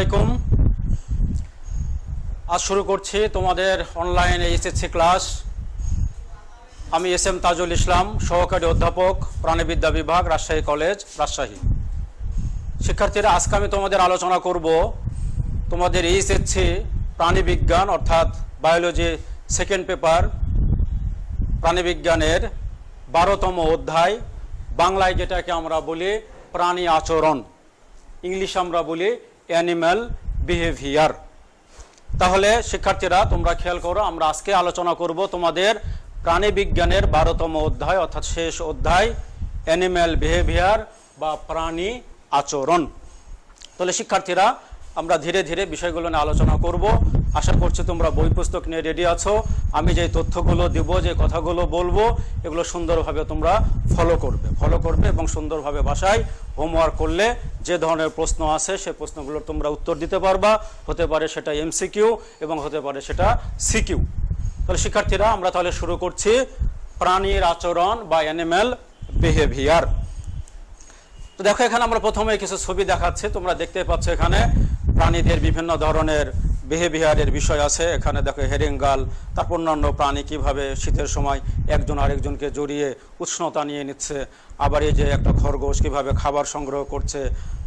আলাইকুম। আজ শুরু করছি তোমাদের অনলাইন এইচএসসি ক্লাস। আমি এস এম তাজুল ইসলাম, সহকারী অধ্যাপক, প্রাণীবিদ্যা বিভাগ, রাজশাহী কলেজ, রাজশাহী। শিক্ষার্থীরা, আজকে আমি তোমাদের আলোচনা করব তোমাদের এইচএসসি প্রাণীবিজ্ঞান অর্থাৎ বায়োলজি সেকেন্ড পেপার প্রাণীবিজ্ঞানের 12তম অধ্যায়, বাংলায় যেটাকে আমরা বলি প্রাণী আচরণ, ইংলিশ আমরা বলি অ্যানিম্যাল বিহেভিয়ার। তাহলে শিক্ষার্থীরা তোমরা খেয়াল করো, আমরা আজকে আলোচনা করব তোমাদের প্রাণীবিজ্ঞানের 12তম অধ্যায় অর্থাৎ শেষ অধ্যায়, অ্যানিম্যাল বিহেভিয়ার বা প্রাণী আচরণ। তাহলে শিক্ষার্থীরা, আমরা ধীরে ধীরে বিষয়গুলো নিয়ে আলোচনা করব। আশা করছি তোমরা বই পুস্তক নিয়ে রেডি আছো। আমি যে তথ্যগুলো দিব, যে কথাগুলো বলবো, এগুলো সুন্দরভাবে তোমরা ফলো করবে এবং সুন্দরভাবে ভাষায় হোমওয়ার্ক করলে যে ধরনের প্রশ্ন আছে সেই প্রশ্নগুলোর তোমরা উত্তর দিতে পারবা। হতে পারে সেটা এমসিকিউ এবং হতে পারে সেটা সিকিউ। তাহলে শিক্ষার্থীরা, আমরা তাহলে শুরু করছি প্রাণীর আচরণ বা অ্যানিম্যাল বিহেভিয়ার। তো দেখো, এখানে আমরা প্রথমে কিছু ছবি দেখাচ্ছি। তোমরা দেখতে পাচ্ছ এখানে প্রাণীদের বিভিন্ন ধরনের বিহেভিয়ারের বিষয় আছে। এখানে দেখো হেরিঙ্গাল, তারপর অন্যান্য প্রাণী কিভাবে শীতের সময় একজন আরেকজনকে জড়িয়ে উষ্ণতা নিয়ে নিচ্ছে। আবার এই যে একটা খরগোশ কিভাবে খাবার সংগ্রহ করছে।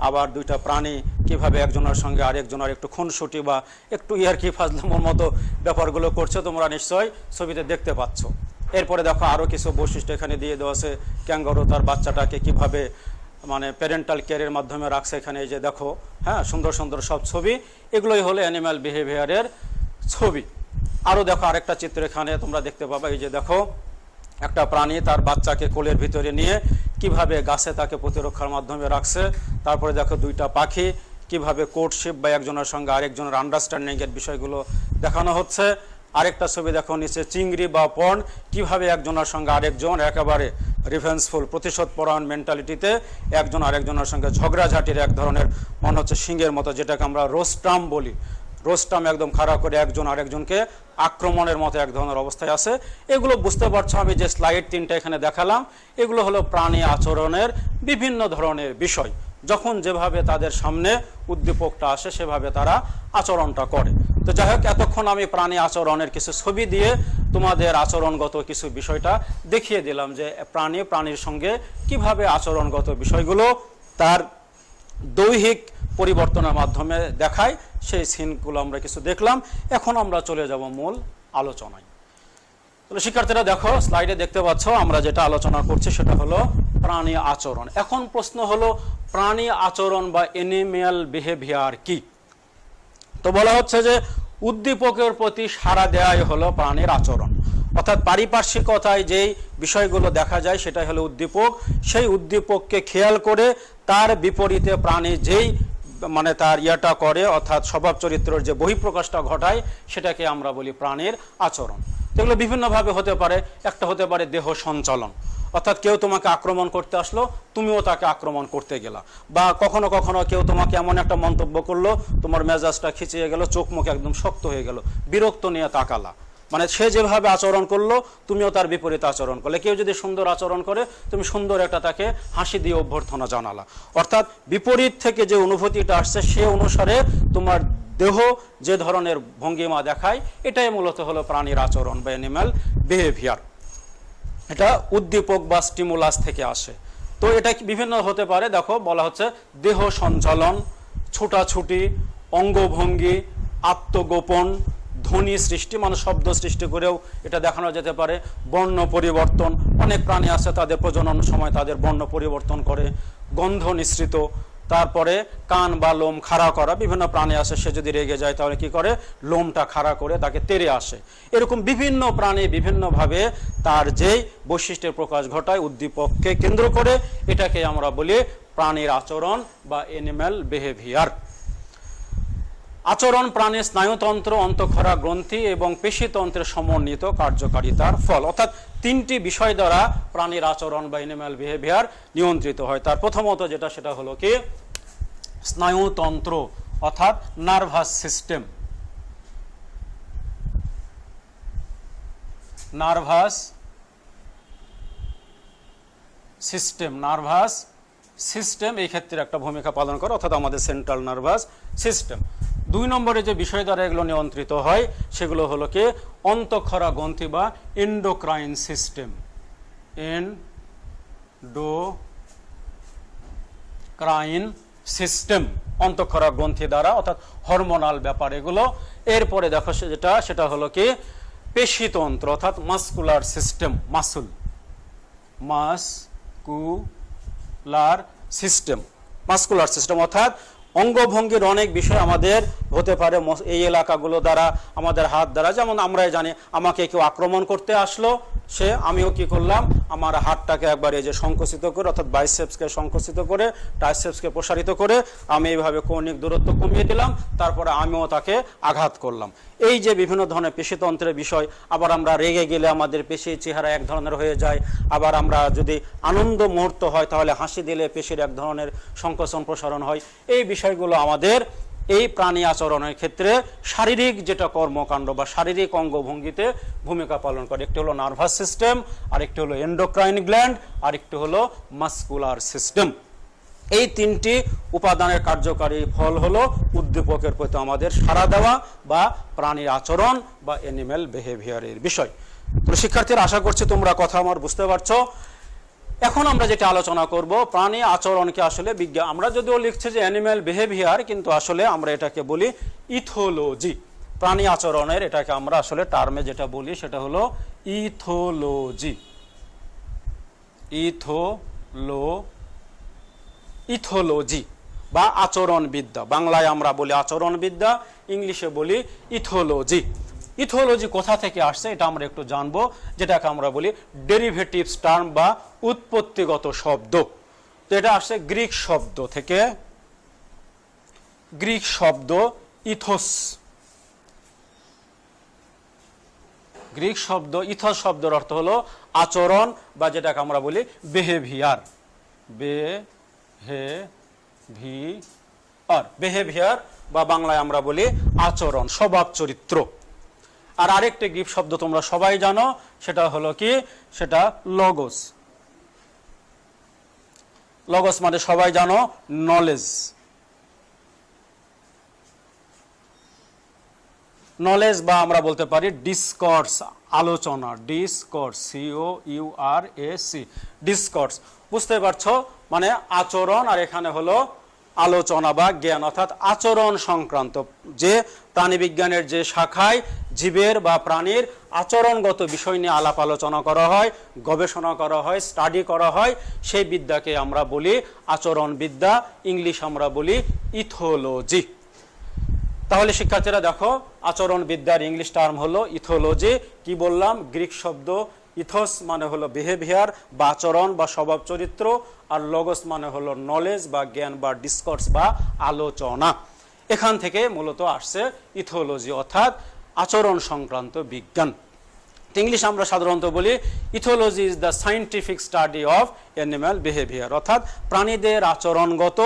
আবার দুইটা প্রাণী কিভাবে একজনের সঙ্গে আরেকজনের একটু খুনসুটি বা একটু ইয়ার্কি ফাজলামোর মতো ব্যাপারগুলো করছে, তোমরা নিশ্চয়ই ছবিতে দেখতে পাচ্ছ। এরপরে দেখো আরও কিছু বৈশিষ্ট্য এখানে দিয়ে দেওয়া আছে। ক্যাঙ্গারু তার বাচ্চাটাকে কিভাবে প্যারেন্টাল কেয়ারের মাধ্যমে রাখছে। এখানে এই যে দেখো, হ্যাঁ, সুন্দর সুন্দর সব ছবি, এগুলোই হলো অ্যানিম্যাল বিহেভিয়ারের ছবি। আরও দেখো আরেকটা চিত্র এখানে তোমরা দেখতে পাবা। এই যে দেখো, একটা প্রাণী তার বাচ্চাকে কোলের ভিতরে নিয়ে কিভাবে গাছে তাকে প্রতিরক্ষার মাধ্যমে রাখছে। তারপরে দেখো দুইটা পাখি কিভাবে কোর্টশিপ বা একজনের সঙ্গে আরেকজনের আন্ডারস্ট্যান্ডিংয়ের বিষয়গুলো দেখানো হচ্ছে। আরেকটা ছবি দেখো নিচে, চিংড়ি বা পর্ন কিভাবে একজনের সঙ্গে আরেকজন একেবারে রিভেন্সফুল প্রতিশোধ পরায়ণ মেন্টালিটিতে একজন আরেকজনের সঙ্গে ঝগড়াঝাটির এক ধরনের মনে হচ্ছে সিংহের মতো, যেটাকে আমরা রোস্টাম বলি। রোস্টাম একদম খাড়া করে একজন আরেকজনকে আক্রমণের মতো এক ধরনের অবস্থায় আছে। এগুলো বুঝতে পারছো, আমি যে স্লাইড 3টা এখানে দেখালাম, এগুলো হলো প্রাণী আচরণের বিভিন্ন ধরনের বিষয়। যখন যেভাবে তাদের সামনে উদ্দীপকটা আসে সেভাবে তারা আচরণটা করে। তো যাই হোক, এতক্ষণ আমি প্রাণী আচরণের কিছু ছবি দিয়ে তোমাদের আচরণগত কিছু বিষয়টা দেখিয়ে দিলাম, যে প্রাণীর সঙ্গে কিভাবে আচরণগত বিষয়গুলো তার দৈহিক পরিবর্তনের মাধ্যমে দেখায়, সেই সিনগুলো আমরা কিছু দেখলাম। এখন আমরা চলে যাব মূল আলোচনায়। তাহলে শিক্ষার্থীরা দেখো, স্লাইডে দেখতে পাচ্ছ আমরা যেটা আলোচনা করছি সেটা হলো প্রাণী আচরণ। এখন প্রশ্ন হলো, প্রাণী আচরণ বা অ্যানিম্যাল বিহেভিয়ার কি? তো বলা হচ্ছে যে উদ্দীপকের প্রতি সাড়া দেওয়াই হলো প্রাণীর আচরণ। অর্থাৎ পারিপার্শ্বিকতায় যেই বিষয়গুলো দেখা যায় সেটাই হলো উদ্দীপক। সেই উদ্দীপককে খেয়াল করে তার বিপরীতে প্রাণী যেই তার ইয়াটা করে, অর্থাৎ স্বভাব চরিত্রের যে বহিঃপ্রকাশটা ঘটায়, সেটাকে আমরা বলি প্রাণীর আচরণ। এগুলো বিভিন্নভাবে হতে পারে। একটা হতে পারে দেহ সঞ্চালন, অর্থাৎ কেউ তোমাকে আক্রমণ করতে আসলো, তুমিও তাকে আক্রমণ করতে গেলা। বা কখনো কখনো কেউ তোমাকে এমন একটা মন্তব্য করলো, তোমার মেজাজটা খিচিয়ে গেল, চোখ মুখ একদম শক্ত হয়ে গেল, বিরক্ত নিয়ে তাকালা। সে যেভাবে আচরণ করলো তুমিও তার বিপরীত আচরণ করলে। কেউ যদি সুন্দর আচরণ করে, তুমি সুন্দর একটা তাকে হাসি দিয়ে অভ্যর্থনা জানালা। অর্থাৎ বিপরীত থেকে যে অনুভূতিটা আসছে সে অনুসারে তোমার দেহ যে ধরনের ভঙ্গিমা দেখায়, এটাই মূলত হলো প্রাণীর আচরণ বা অ্যানিম্যাল বিহেভিয়ার। এটা উদ্দীপক বা স্টিমুলাস থেকে আসে। তো এটা বিভিন্ন হতে পারে। দেখো বলা হচ্ছে দেহ সঞ্চালন, ছুটাছুটি, অঙ্গভঙ্গি, আত্মগোপন, ধ্বনি সৃষ্টি, শব্দ সৃষ্টি করেও এটা দেখানো যেতে পারে। বর্ণ পরিবর্তন, অনেক প্রাণী আছে তাদের প্রজনন সময় তাদের বর্ণ পরিবর্তন করে। গন্ধ নিঃসৃত, তারপরে কান বা লোম খাড়া করা। বিভিন্ন প্রাণী আছে, সে যদি রেগে যায় তাহলে কি করে, লোমটা খাড়া করে তাকে তেড়ে আসে। এরকম বিভিন্ন প্রাণী বিভিন্নভাবে তার যেই বৈশিষ্ট্যের প্রকাশ ঘটায় উদ্দীপককে কেন্দ্র করে, এটাকে আমরা বলি প্রাণীর আচরণ বা অ্যানিম্যাল বিহেভিয়ার। আচরণ প্রাণীর স্নায়ুতন্ত্র, অন্তঃক্ষরা গ্রন্থি এবং পেশিতন্ত্রের সমন্বিত কার্যকারিতার ফল। অর্থাৎ 3টি বিষয় দ্বারা প্রাণীর আচরণ বা অ্যানিম্যাল বিহেভিয়ার নিয়ন্ত্রিত হয়। তার প্রথমত যেটা, সেটা হলো কি স্নায়ুতন্ত্র অর্থাৎ নার্ভাস সিস্টেম। নার্ভাস সিস্টেম এই ক্ষেত্রে একটা ভূমিকা পালন করে, অর্থাৎ আমাদের সেন্ট্রাল নার্ভাস সিস্টেম। 2 নম্বরে যে বিষয় দ্বারা এগুলো নিয়ন্ত্রিত হয় সেগুলো হলো কি অন্তঃক্ষরা গ্রন্থি বা এন্ডোক্রাইন সিস্টেম, এন্ডোক্রাইন সিস্টেম, অন্তঃক্ষরা গ্রন্থি দ্বারা, অর্থাৎ হরমোনাল ব্যাপার এগুলো। এরপরে দেখো সেটা হলো কি পেশিতন্ত্র, অর্থাৎ মাসকুলার সিস্টেম, মাসকুলার সিস্টেম, অর্থাৎ অঙ্গভঙ্গির অনেক বিষয় আমাদের হতে পারে এই এলাকাগুলো দ্বারা, আমাদের হাত দ্বারা। যেমন আমরাই জানি, আমাকে কেউ আক্রমণ করতে আসলো, আমিও কি করলাম, আমার হাতটাকে একবার এই যে সংকুচিত করে, অর্থাৎ বাইসেপসকে সংকুচিত করে, ট্রাইসেপসকে প্রসারিত করে আমি এইভাবে কৌণিক দূরত্ব কমিয়ে দিলাম, তারপরে আমিও তাকে আঘাত করলাম। এই যে বিভিন্ন ধরনের পেশিতন্ত্রের বিষয়। আবার আমরা রেগে গেলে আমাদের পেশির চেহারা এক ধরনের হয়ে যায়, আবার আমরা যদি আনন্দ মুহূর্ত হয় তাহলে হাসি দিলে পেশির এক ধরনের সংকোচন প্রসারণ হয়। এই বিষয়গুলো আমাদের এই প্রাণী আচরণের ক্ষেত্রে শারীরিক যেটা কর্মকাণ্ড বা শারীরিক অঙ্গভঙ্গিতে ভূমিকা পালন করে। একটি হলো নার্ভাস সিস্টেম, আরেকটি হলো এন্ডোক্রাইন গ্ল্যান্ড, আরেকটি হলো মাসকুলার সিস্টেম। এই 3টি উপাদানের কার্যকারী ফল হলো উদ্দীপকের প্রতি আমাদের সাড়া দেওয়া বা প্রাণীর আচরণ বা অ্যানিম্যাল বিহেভিয়ারের বিষয়। তো শিক্ষার্থীরা, আশা করছি তোমরা কথা আমার বুঝতে পারছো। এখন আমরা যেটা আলোচনা করব, প্রাণী আচরণকে আসলে বিজ্ঞান, আমরা যদিও লিখছি যে অ্যানিম্যাল বিহেভিয়ার, কিন্তু আসলে আমরা এটাকে বলি ইথোলজি। প্রাণী আচরণের এটাকে আমরা আসলে টার্মে যেটা বলি সেটা হলো ইথোলজি। ইথোলজি বা আচরণবিদ্যা, বাংলায় আমরা বলি আচরণবিদ্যা, ইংলিশে বলি ইথোলজি। ইথোলজি কোথা থেকে আসছে এটা আমরা একটু জানবো, যেটাকে আমরা বলি ডেরিভেটিভস টার্ম বা উৎপত্তিগত শব্দ। তো এটা আসছে গ্রিক শব্দ থেকে, গ্রিক শব্দ ইথোস। গ্রিক শব্দ ইথোস শব্দের অর্থ হলো আচরণ বা যেটাকে আমরা বলি বিহেভিয়ার। বিহেভিয়ার বা বাংলায় আমরা বলি আচরণ, স্বভাব চরিত্র। আর আরেকটি গ্রিক শব্দ তোমরা সবাই জানো, সেটা হলো কি, সেটা লগোস। লগোস মানে সবাই জানো নলেজ। নলেজ বা আমরা বলতে পারি ডিসকোর্স, আলোচনা, ডিসকোর্স, COURS, ডিসকোর্স। বুঝতে পারছো, মানে আচরণ, আর এখানে হলো আলোচনা বা জ্ঞান, অর্থাৎ আচরণ সংক্রান্ত যে প্রাণীবিজ্ঞানের যে শাখায় জীবের বা প্রাণীর আচরণগত বিষয় নিয়ে আলাপ আলোচনা করা হয়, গবেষণা করা হয়, স্টাডি করা হয়, সেই বিদ্যাকে আমরা বলি আচরণবিদ্যা, ইংলিশ আমরা বলি ইথোলজি। তাহলে শিক্ষার্থীরা দেখো, আচরণবিদ্যার ইংলিশ টার্ম হলো ইথোলজি। কি বললাম, গ্রিক শব্দ ইথোস মানে হলো বিহেভিয়ার বা আচরণ বা স্বভাব চরিত্র, আর লগোস মানে হলো নলেজ বা জ্ঞান বা ডিসকোর্স বা আলোচনা। এখান থেকে মূলত আসছে ইথোলজি, অর্থাৎ আচরণ সংক্রান্ত বিজ্ঞান। ইংলিশ আমরা সাধারণত বলি ethology is the scientific study of animal behaviour, অর্থাৎ প্রাণীদের আচরণগত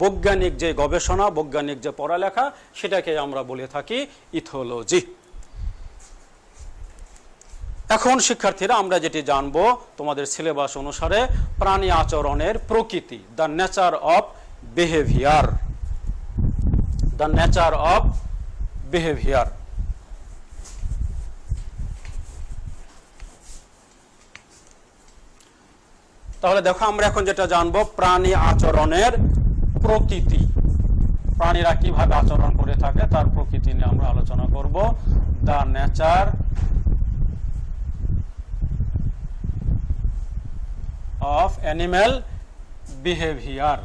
বৈজ্ঞানিক যে গবেষণা, বৈজ্ঞানিক যে পড়ালেখা, সেটাকে আমরা বলে থাকি ইথোলজি। এখন শিক্ষার্থীরা, আমরা যেটি জানবো তোমাদের সিলেবাস অনুসারে, প্রাণী আচরণের প্রকৃতি, the nature of behaviour. The nature of behaviour. তাহলে দেখো, আমরা এখন যেটা জানবো প্রাণী আচরণের প্রকৃতি, প্রাণীরা কিভাবে আচরণ করে থাকে তার প্রকৃতি নিয়ে আমরা আলোচনা করব। The nature of animal behavior.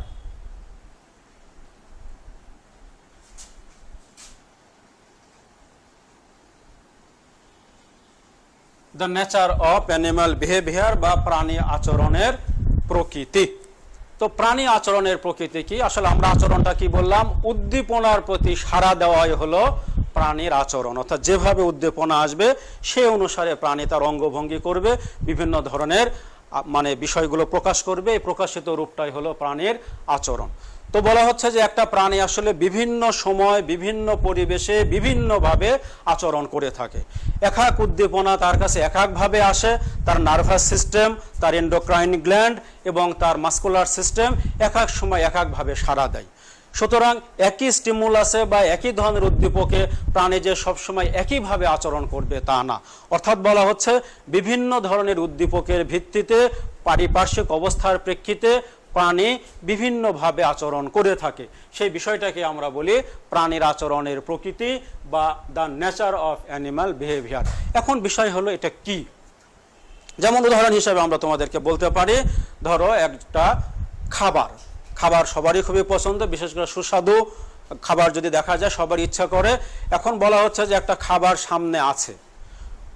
The nature of animal behavior বা প্রাণী আচরণের প্রকৃতি। তো প্রাণী আচরণের প্রকৃতি কি? আসলে আমরা আচরণটা কি বললাম, উদ্দীপনার প্রতি সাড়া দেওয়াই হলো প্রাণীর আচরণ, অর্থাৎ যেভাবে উদ্দীপনা আসবে সেই অনুসারে প্রাণী তার অঙ্গভঙ্গি করবে, বিভিন্ন ধরনের মানে বিষয়গুলো প্রকাশ করবে। এই প্রকাশিত রূপটাই হলো প্রাণীর আচরণ। তো বলা হচ্ছে যে একটা প্রাণী আসলে বিভিন্ন সময় বিভিন্ন পরিবেশে বিভিন্নভাবে আচরণ করে থাকে। এক এক উদ্দীপনা তার কাছে এক একভাবে আসে, তার নার্ভাস সিস্টেম, তার এন্ডোক্রাইন গ্ল্যান্ড এবং তার মাসকুলার সিস্টেম এক এক সময় এক একভাবে সাড়া দেয়। সুতরাং একই স্টিমুলাসে বা একই ধরনের উদ্দীপকে প্রাণী যে সবসময় একইভাবে আচরণ করবে তা না। অর্থাৎ বলা হচ্ছে বিভিন্ন ধরনের উদ্দীপকের ভিত্তিতে পারিপার্শ্বিক অবস্থার প্রেক্ষিতে প্রাণী বিভিন্নভাবে আচরণ করে থাকে। সেই বিষয়টাকে আমরা বলি প্রাণীর আচরণের প্রকৃতি বা the nature of animal behaviour. এখন বিষয় হলো এটা কি। যেমন উদাহরণ হিসেবে আমরা তোমাদেরকে বলতে পারি, ধরো একটা খাবার সবারই খুবই পছন্দ, বিশেষ করে সুস্বাদু খাবার যদি দেখা যায় সবারই ইচ্ছা করে। এখন বলা হচ্ছে যে একটা খাবার সামনে আছে,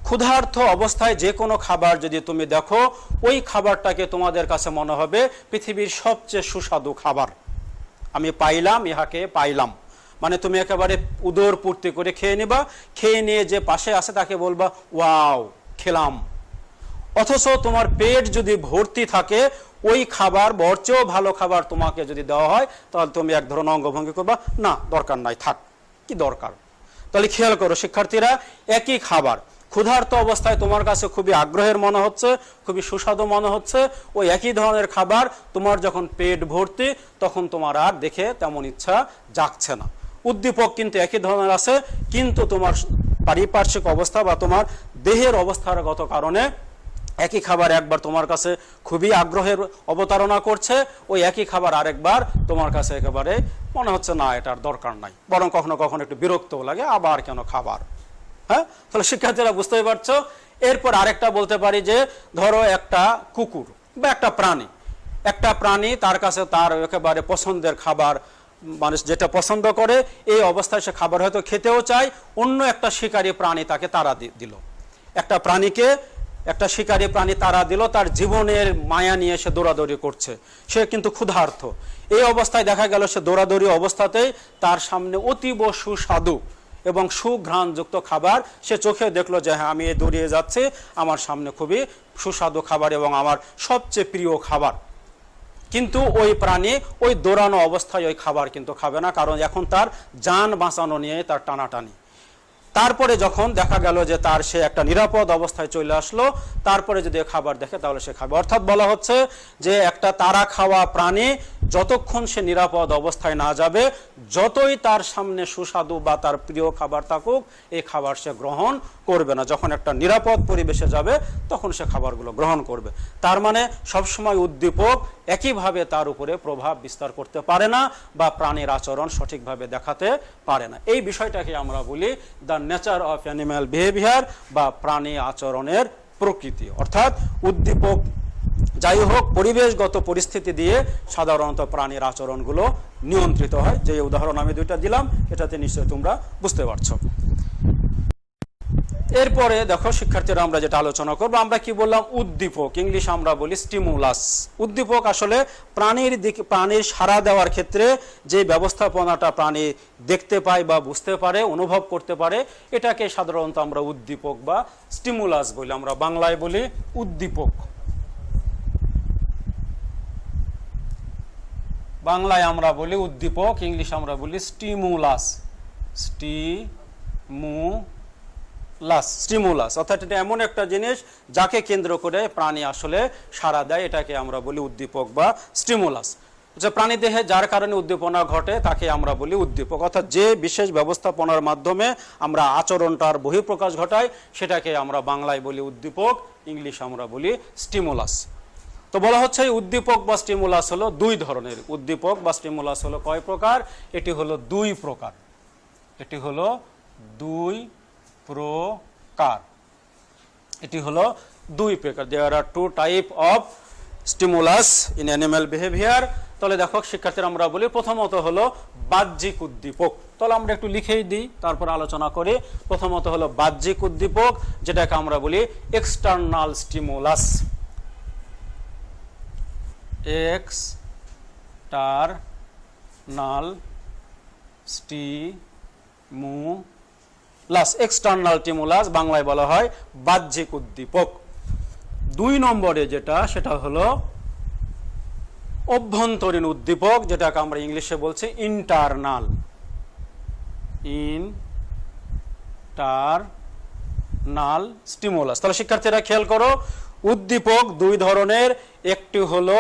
ক্ষুধার্ত অবস্থায় যে কোনো খাবার যদি তুমি দেখো, ওই খাবারটাকে তোমাদের কাছে মনে হবে পৃথিবীর সবচেয়ে সুস্বাদু খাবার। আমি পাইলাম, ইহাকে পাইলাম, মানে তুমি একেবারে উদর পূর্তি করে খেয়ে নিবা। খেয়ে নিয়ে যে পাশে আছে তাকে বলবা ওয়াও খেলাম। অথচ তোমার পেট যদি ভর্তি থাকে, ওই খাবার বরচেয়েও ভালো খাবার তোমাকে যদি দেওয়া হয়, তাহলে তুমি এক ধরনের অঙ্গভঙ্গি করবা, না দরকার নাই, থাক, কি দরকার। তাহলে খেয়াল করো শিক্ষার্থীরা, একই খাবার ক্ষুধার্ত অবস্থায় তোমার কাছে খুবই আগ্রহের মনে হচ্ছে, খুবই সুস্বাদু মনে হচ্ছে, ওই একই ধরনের খাবার তোমার যখন পেট ভর্তি তখন তোমার আর দেখে তেমন ইচ্ছা জাগছে না। উদ্দীপক কিন্তু একই ধরনের আছে, কিন্তু তোমার পারিপার্শ্বিক অবস্থা বা তোমার দেহের অবস্থাগত কারণে একই খাবার একবার তোমার কাছে খুবই আগ্রহের অবতারণা করছে, ওই একই খাবার আরেকবার তোমার কাছে একেবারে মনে হচ্ছে না এটার দরকার নাই, বরং কখনো কখনো একটু বিরক্তও লাগে, আবার কেন খাবার। হ্যাঁ, তাহলে শিক্ষার্থীরা বুঝতেই পারছো। এরপর আরেকটা বলতে পারি যে ধরো একটা কুকুর বা একটা প্রাণী তার কাছে তার একেবারে পছন্দের খাবার, মানুষ যেটা পছন্দ করে, এই অবস্থায় সে খাবার হয়তো খেতেও চায়, অন্য একটা শিকারী প্রাণী তাকে তাড়া দিল। একটা শিকারী প্রাণী তাড়া দিল, তার জীবনের মায়া নিয়ে সে দৌড়াদৌড়ি করছে, সে কিন্তু ক্ষুধার্ত। এই অবস্থায় দেখা গেল সে দৌড়াদৌড়ি অবস্থাতেই তার সামনে অতীব সুস্বাদু এবং সুঘ্রাণযুক্ত খাবার, সে চোখে দেখলো যে হ্যাঁ আমি দৌড়িয়ে যাচ্ছি, আমার সামনে খুবই সুস্বাদু খাবার এবং আমার সবচেয়ে প্রিয় খাবার। কিন্তু ওই প্রাণী ওই দৌড়ানো অবস্থায় ওই খাবার কিন্তু খাবে না, কারণ এখন তার জান বাঁচানো নিয়ে তার টানাটানি। তারপরে যখন দেখা গেল যে তার সে একটা নিরাপদ অবস্থায় চলে আসলো, তারপরে যদি খাবার দেখে তাহলে সে খাবে। অর্থাৎ বলা হচ্ছে যে একটা তাড়া খাওয়া প্রাণী যতক্ষণ সে নিরাপদ অবস্থায় না যাবে, যতই তার সামনে সুস্বাদু বা তার প্রিয় খাবার থাকুক, এই খাবার সে গ্রহণ করবে না। যখন একটা নিরাপদ পরিবেশে যাবে তখন সে খাবারগুলো গ্রহণ করবে। তার মানে সবসময় উদ্দীপক একইভাবে তার উপরে প্রভাব বিস্তার করতে পারে না বা প্রাণীর আচরণ সঠিকভাবে দেখাতে পারে না। এই বিষয়টাকে আমরা বলি the nature of animal behaviour বা প্রাণী আচরণের প্রকৃতি। অর্থাৎ উদ্দীপক যাই হোক, পরিবেশগত পরিস্থিতি দিয়ে সাধারণত প্রাণীর আচরণগুলো নিয়ন্ত্রিত হয়। যে উদাহরণ আমি দুইটা দিলাম, এটাতে নিশ্চয়ই তোমরা বুঝতে পারছো। এরপরে দেখো শিক্ষার্থীরা, আমরা যেটা আলোচনা করবো, আমরা কি বললাম, উদ্দীপক, ইংলিশ আমরা বলি স্টিমুলাস। উদ্দীপক আসলে প্রাণীর সাড়া দেওয়ার ক্ষেত্রে যে ব্যবস্থাপনাটা প্রাণী দেখতে পায় বা বুঝতে পারে, অনুভব করতে পারে, এটাকে সাধারণত আমরা উদ্দীপক বা স্টিমুলাস বলি। আমরা বাংলায় বলি উদ্দীপক, বাংলায় আমরা বলি উদ্দীপক, ইংলিশ আমরা বলি স্টিমুলাস। স্টিমুলাস অর্থাৎ এটা এমন একটা জিনিস যাকে কেন্দ্র করে প্রাণী আসলে সাড়া দেয়, এটাকে আমরা বলি উদ্দীপক বা স্টিমুলাস। যে প্রাণী দেহে যার কারণে উদ্দীপনা ঘটে তাকে আমরা বলি উদ্দীপক। অর্থাৎ যে বিশেষ ব্যবস্থাপনার মাধ্যমে আমরা আচরণটার বহিঃপ্রকাশ ঘটাই, সেটাকে আমরা বাংলায় বলি উদ্দীপক, ইংলিশ আমরা বলি স্টিমুলাস। তো বলা হচ্ছে উদ্দীপক বা স্টিমুলাস হলো দুই ধরনের। উদ্দীপক বা স্টিমুলাস হলো কয় প্রকার? এটি হলো দুই প্রকার। There are two type of stimulus in animal behavior. তাহলে দেখো শিক্ষার্থীরা, আমরা বলি প্রথমত হলো বাহ্যিক উদ্দীপক। তাহলে আমরা একটু লিখেই দিই, তারপর আলোচনা করি। প্রথমত হলো বাহ্যিক উদ্দীপক, যেটাকে আমরা বলি এক্সটার্নাল স্টিমুলাস। এক্সটার্নাল স্টিমুলাস বাংলায় বলা হয় বাহ্যিক উদ্দীপক। দুই নম্বরে যেটা, সেটা হলো অভ্যন্তরীণ উদ্দীপক, যেটাকে আমরা ইংলিশে বলছি ইন্টারনাল স্টিমুলাস। তাহলে শিক্ষার্থীরা খেয়াল করো, উদ্দীপক দুই ধরনের, একটি হলো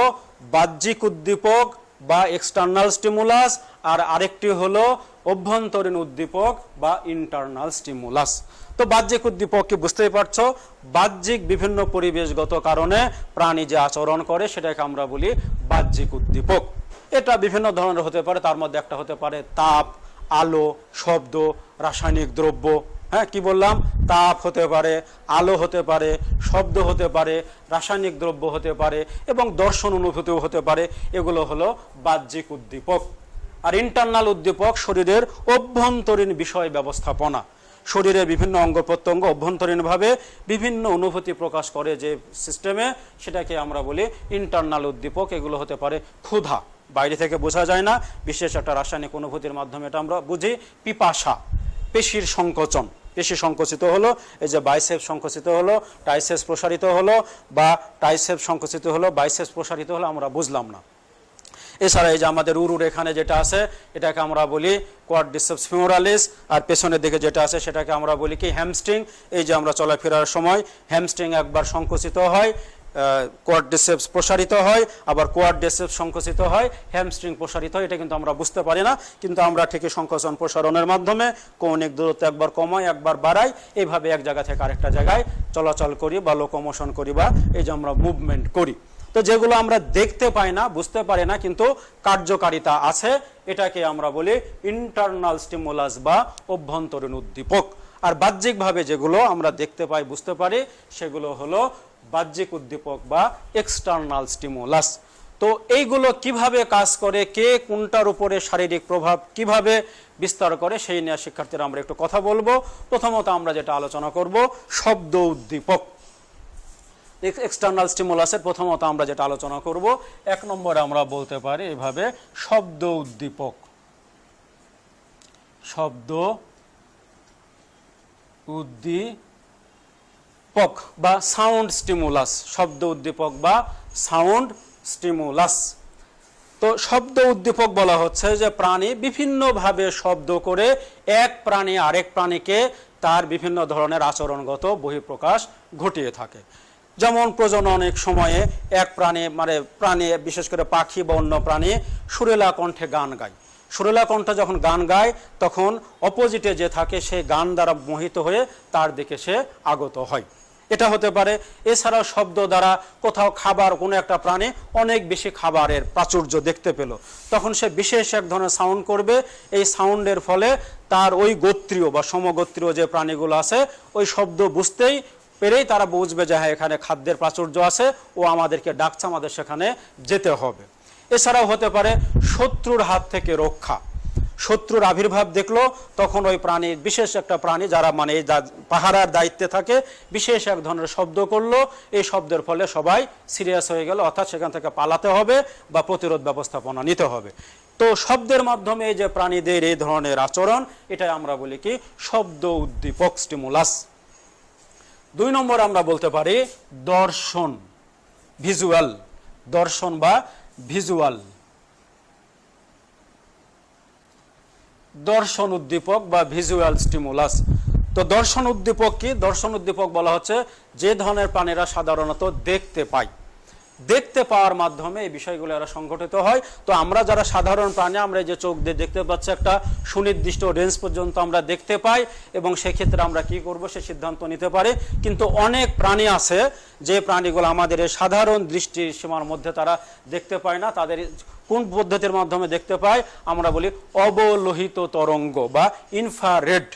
বাহ্যিক উদ্দীপক বা এক্সটার্নাল স্টিমুলাস, আর আরেকটি হলো অভ্যন্তরীণ উদ্দীপক বা ইন্টারনাল স্টিমুলাস। তো বাহ্যিক উদ্দীপক কি বুঝতেই পারছো, বাহ্যিক বিভিন্ন পরিবেশগত কারণে প্রাণী যে আচরণ করে সেটাকে আমরা বলি বাহ্যিক উদ্দীপক। এটা বিভিন্ন ধরনের হতে পারে, তার মধ্যে একটা হতে পারে তাপ, আলো, শব্দ, রাসায়নিক দ্রব্য। হ্যাঁ, কি বললাম, তাপ হতে পারে, আলো হতে পারে, শব্দ হতে পারে, রাসায়নিক দ্রব্য হতে পারে এবং দর্শন অনুভূতিও হতে পারে। এগুলো হলো বাহ্যিক উদ্দীপক। আর ইন্টারনাল উদ্দীপক শরীরের অভ্যন্তরীণ বিষয় ব্যবস্থাপনা, শরীরের বিভিন্ন অঙ্গ প্রত্যঙ্গ অভ্যন্তরীণভাবে বিভিন্ন অনুভূতি প্রকাশ করে যে সিস্টেমে, সেটাকে আমরা বলি ইন্টারনাল উদ্দীপক। এগুলো হতে পারে ক্ষুধা, বাইরে থেকে বোঝা যায় না, বিশেষ একটা রাসায়নিক অনুভূতির মাধ্যমে এটা আমরা বুঝি। পিপাসা, পেশির সংকোচন, পেশি সংকুচিত হলো, এই যে বাইসেপ সংকুচিত হলো, ট্রাইসেপস প্রসারিত হলো, বা ট্রাইসেপস সংকুচিত হলো, বাইসেপস প্রসারিত হলো, আমরা বুঝলাম না। এছাড়া এই যে আমাদের উরুর এখানে যেটা আছে এটাকে আমরা বলি কোয়াড্রিসেপস ফিমোরালিস, আর পেছনের দিকে যেটা আছে সেটাকে আমরা বলি কি হ্যামস্ট্রিং। এই যে আমরা চলাফেরার সময় হ্যামস্ট্রিং একবার সংকুচিত হয়, কোয়াড্রিসেপস প্রসারিত হয়, আবার কোয়াড্রিসেপস সংকুচিত হয়, হ্যামস্ট্রিং প্রসারিত হয়। এটা কিন্তু আমরা বুঝতে পারি না, কিন্তু আমরা ঠিকই সংকোচন প্রসারণের মাধ্যমে কৌণিক দূরত্ব একবার কমাই একবার বাড়াই, এইভাবে এক জায়গা থেকে আরেকটা জায়গায় চলাচল করি বা লোকোমোশন করি, বা এই যে আমরা মুভমেন্ট করি। তো যেগুলো আমরা দেখতে পাই না, বুঝতে পারি না, কিন্তু কার্যকারিতা আছে, এটাকে আমরা বলি ইন্টারনাল স্টিমুলাস বা অভ্যন্তরীণ উদ্দীপক। আর বাহ্যিকভাবে যেগুলো আমরা দেখতে পাই, বুঝতে পারি, সেগুলো হলো বাহ্যিক উদ্দীপক বা এক্সটার্নাল স্টিমুলাস। তো এইগুলো কিভাবে কাজ করে, কে কোনটার উপরে শারীরিক প্রভাব কিভাবে বিস্তার করে, সেই নিয়ে শিক্ষার্থীরা আমরা একটু কথা বলবো। প্রথমত আমরা যেটা আলোচনা করব, শব্দ উদ্দীপক। এক্সটার্নাল স্টিমুলাসের প্রথমত আমরা যেটা আলোচনা করব, এক নম্বরে আমরা বলতে পারি এভাবে শব্দ উদ্দীপক। শব্দ উদ্দীপক বা সাউন্ড স্টিমুলাস, শব্দ উদ্দীপক বা সাউন্ড স্টিমুলাস। তো শব্দ উদ্দীপক বলা হচ্ছে যে প্রাণী বিভিন্নভাবে শব্দ করে এক প্রাণী আরেক প্রাণীকে তার বিভিন্ন ধরনের আচরণগত বহিঃপ্রকাশ ঘটিয়ে থাকে। যেমন প্রজননের সময়ে এক প্রাণী বিশেষ করে পাখি বা অন্য প্রাণী সুরেলা কণ্ঠে গান গায়। সুরেলা কণ্ঠে যখন গান গায় তখন অপোজিটে যে থাকে সে গান দ্বারা মোহিত হয়ে তার দিকে সে আগত হয়, এটা হতে পারে। এছাড়াও শব্দ দ্বারা কোথাও খাবার, কোনো একটা প্রাণী অনেক বেশি খাবারের প্রাচুর্য দেখতে পেল, তখন সে বিশেষ এক ধরনের সাউন্ড করবে। এই সাউন্ডের ফলে তার ওই গোত্রীয় বা সমগোত্রীয় যে প্রাণীগুলো আছে ওই শব্দ বুঝতেই পেরেই তারা বুঝবে যে হ্যাঁ এখানে খাদ্যের প্রাচুর্য আছে, ও আমাদেরকে ডাকছে, আমাদের সেখানে যেতে হবে। এছাড়াও হতে পারে শত্রুর হাত থেকে রক্ষা, শত্রুর আবির্ভাব দেখলো তখন ওই প্রাণী, বিশেষ একটা প্রাণী যারা এই পাহারার দায়িত্বে থাকে, বিশেষ এক ধরনের শব্দ করলো, এই শব্দের ফলে সবাই সিরিয়াস হয়ে গেল, অর্থাৎ সেখান থেকে পালাতে হবে বা প্রতিরোধ ব্যবস্থাপনা নিতে হবে। তো শব্দের মাধ্যমে এই যে প্রাণীদের এই ধরনের আচরণ, এটাই আমরা বলি কি শব্দ উদ্দীপক স্টিমুলাস। দুই নম্বর আমরা বলতে পারি দর্শন, ভিজুয়াল, দর্শন বা ভিজুয়াল, দর্শন উদ্দীপক বা ভিজুয়াল স্টিমুলাস। তো দর্শন উদ্দীপক কি? দর্শন উদ্দীপক বলা হচ্ছে যে ধরনের প্রাণীরা সাধারণত দেখতে পায়, দেখতে পাওয়ার মাধ্যমে এই বিষয়গুলো এরা সংঘটিত হয়। তো আমরা যারা সাধারণ প্রাণী, আমরা যে চোখ দিয়ে দেখতে পাচ্ছি একটা সুনির্দিষ্ট রেঞ্জ পর্যন্ত আমরা দেখতে পাই, এবং সেক্ষেত্রে আমরা কি করব সে সিদ্ধান্ত নিতে পারি। কিন্তু অনেক প্রাণী আছে যে প্রাণীগুলো আমাদের এই সাধারণ দৃষ্টি সীমার মধ্যে তারা দেখতে পায় না, তাদের কোন পদ্ধতির মাধ্যমে দেখতে পায়? আমরা বলি অবলোহিত তরঙ্গ বা ইনফ্রারেড